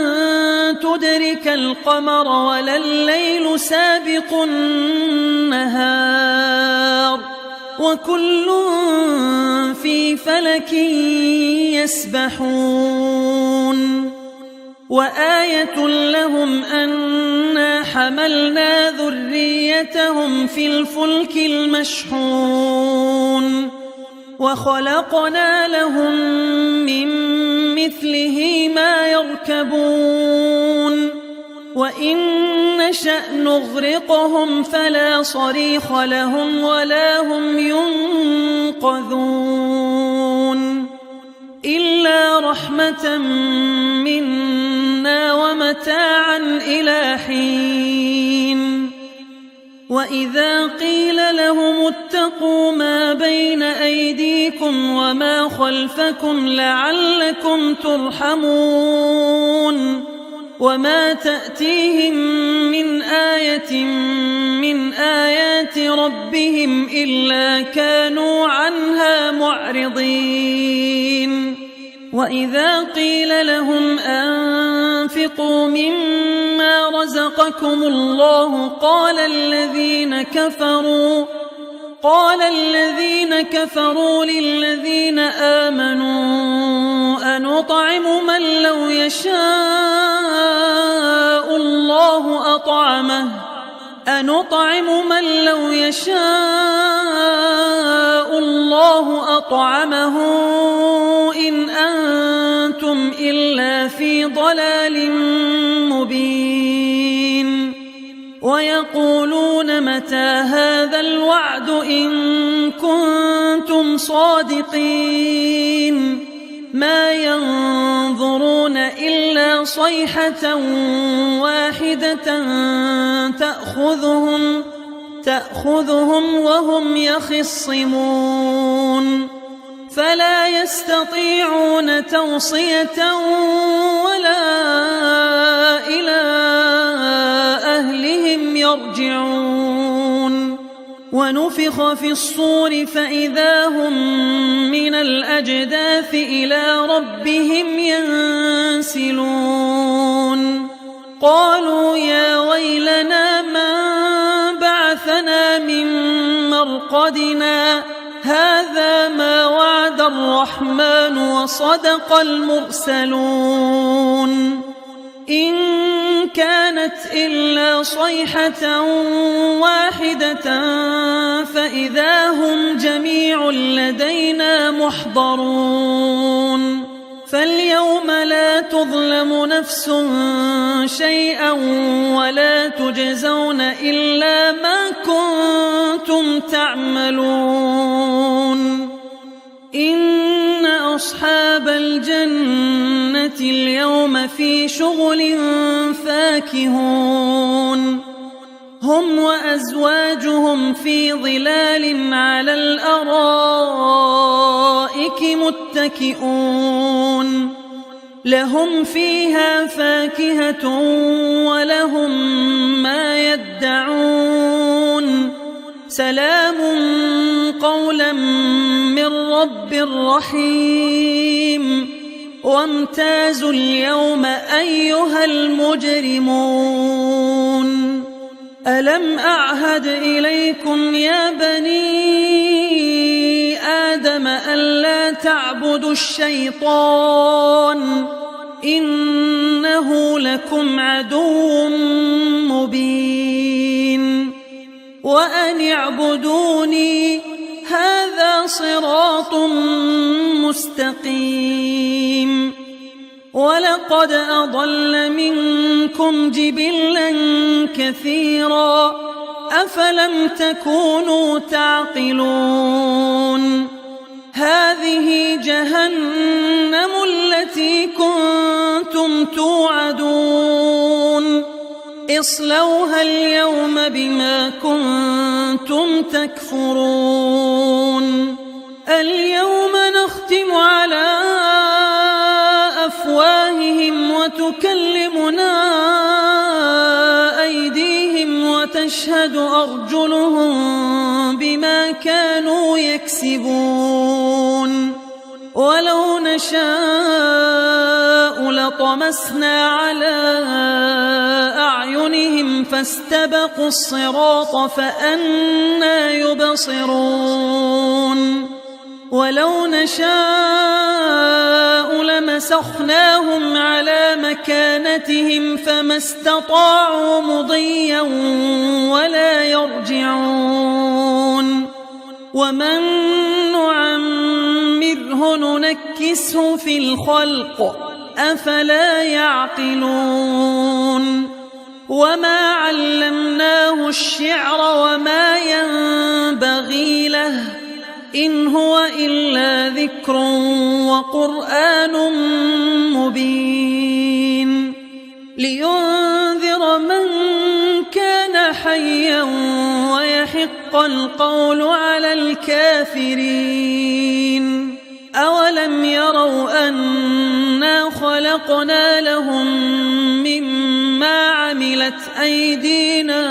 تدرك القمر ولا الليل سابق النهار وكل في فلك يسبحون وآية لهم أنا حملنا ذريتهم في الفلك المشحون وخلقنا لهم من مثله ما يركبون وإن نشأ نغرقهم فلا صريخ لهم ولا هم ينقذون إلا رحمة منا ومتاعا إلى حين وإذا قيل لهم اتقوا ما بين أيديكم وما خلفكم لعلكم ترحمون وما تأتيهم من آية من آيات ربهم إلا كانوا عنها معرضين وإذا قيل لهم أنفقوا مما رزقكم الله قال الذين كفروا للذين آمنوا أنطعم من لو يشاء الله أطعمه إن أنتم إلا في ضلال مبين ويقولون متى هذا الوعد إن كنتم صادقين ما ينظرون إلا صيحة واحدة تأخذهم وهم يخصمون فلا يستطيعون توصية ولا إلى أهلهم يرجعون ونفخ في الصور فإذا هم من الأجداث إلى ربهم ينسلون قالوا يا ويلنا من بعثنا من مرقدنا هذا ما وعد الرحمن وصدق المرسلون إن كانت إلا صيحة واحدة فإذا هم جميع لدينا محضرون فاليوم لا تظلم نفس شيئا ولا تجزون إلا ما كنتم تعملون إن أصحاب الجنة اليوم في شغل فاكهون هم وأزواجهم في ظلال على الأرائك متكئون لهم فيها فاكهة ولهم ما يدعون سلام قولا من رب رحيم وامتازوا اليوم أيها المجرمون ألم أعهد إليكم يا بني آدم ألا تعبدوا الشيطان إنه لكم عدو مبين وأن اعبدوني هذا صراط مستقيم ولقد أضل منكم جبلا كثيرا أفلم تكونوا تعقلون هذه جهنم التي كنتم توعدون اصلوها اليوم بما كنتم تكفرون اليوم نختم على أفواههم وتكلمنا أيديهم وتشهد أرجلهم بما كانوا يكسبون ولو نشاء لطمسنا على أعينهم فاستبقوا الصراط فأنى يبصرون ولو نشاء لمسخناهم على مكانتهم فما استطاعوا مضيا ولا يرجعون ومن نعمره ننكسه في الخلق أفلا يعقلون وما علمناه الشعر وما ينبغي له إن هو إلا ذكر وقرآن مبين لينذر من كان حيا ويحق القول على الكافرين أولم يروا أنا خلقنا لهم مما عملت أيدينا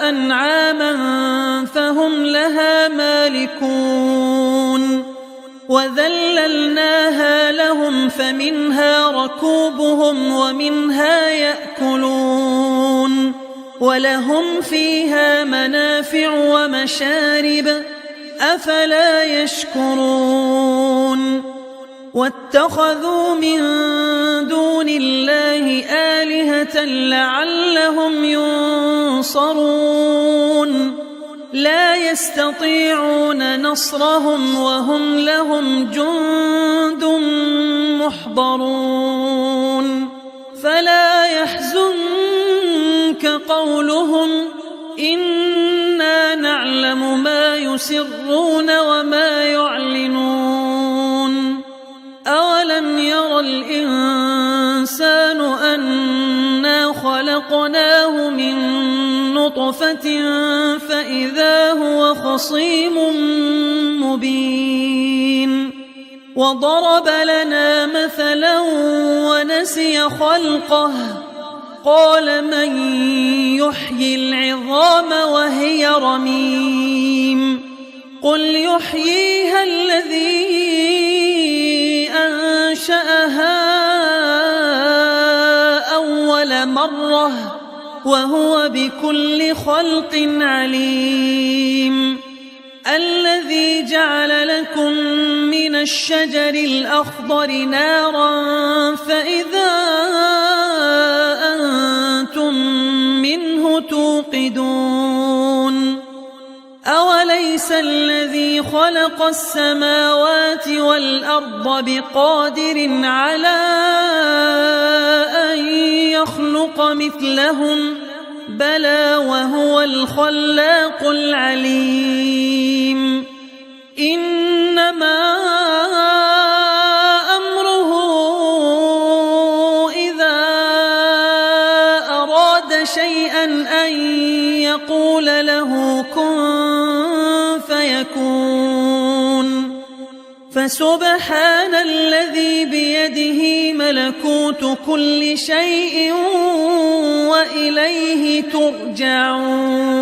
أنعاما فهم لها مالكون وذللناها لهم فمنها ركوبهم ومنها يأكلون ولهم فيها منافع ومشارب أفلا يشكرون واتخذوا من دون الله آلهة لعلهم ينصرون لا يستطيعون نصرهم وهم لهم جند محضرون فلا يحزنك قولهم إنا نعلم ما يسرون وما يعلنون أولم ير الإنسان أنا خلقناه من نطفة فإذا هو خصيم مبين وضرب لنا مثلا ونسي خلقه قال من يحيي العظام وهي رميم قل يحييها الذي أنشأها أول مرة وهو بكل خلق عليم الذي جعل لكم من الشجر الأخضر نارا فإذا أنتم منه توقدون أوليس الذي خلق السماوات والأرض بقادر على أن يخلق مثلهم بلى وهو الخلاق العليم إنما أمره إذا أراد شيئا أن يقول له كن فيكون فسبحان الذي بيده ملكوت كل شيء وإليه ترجعون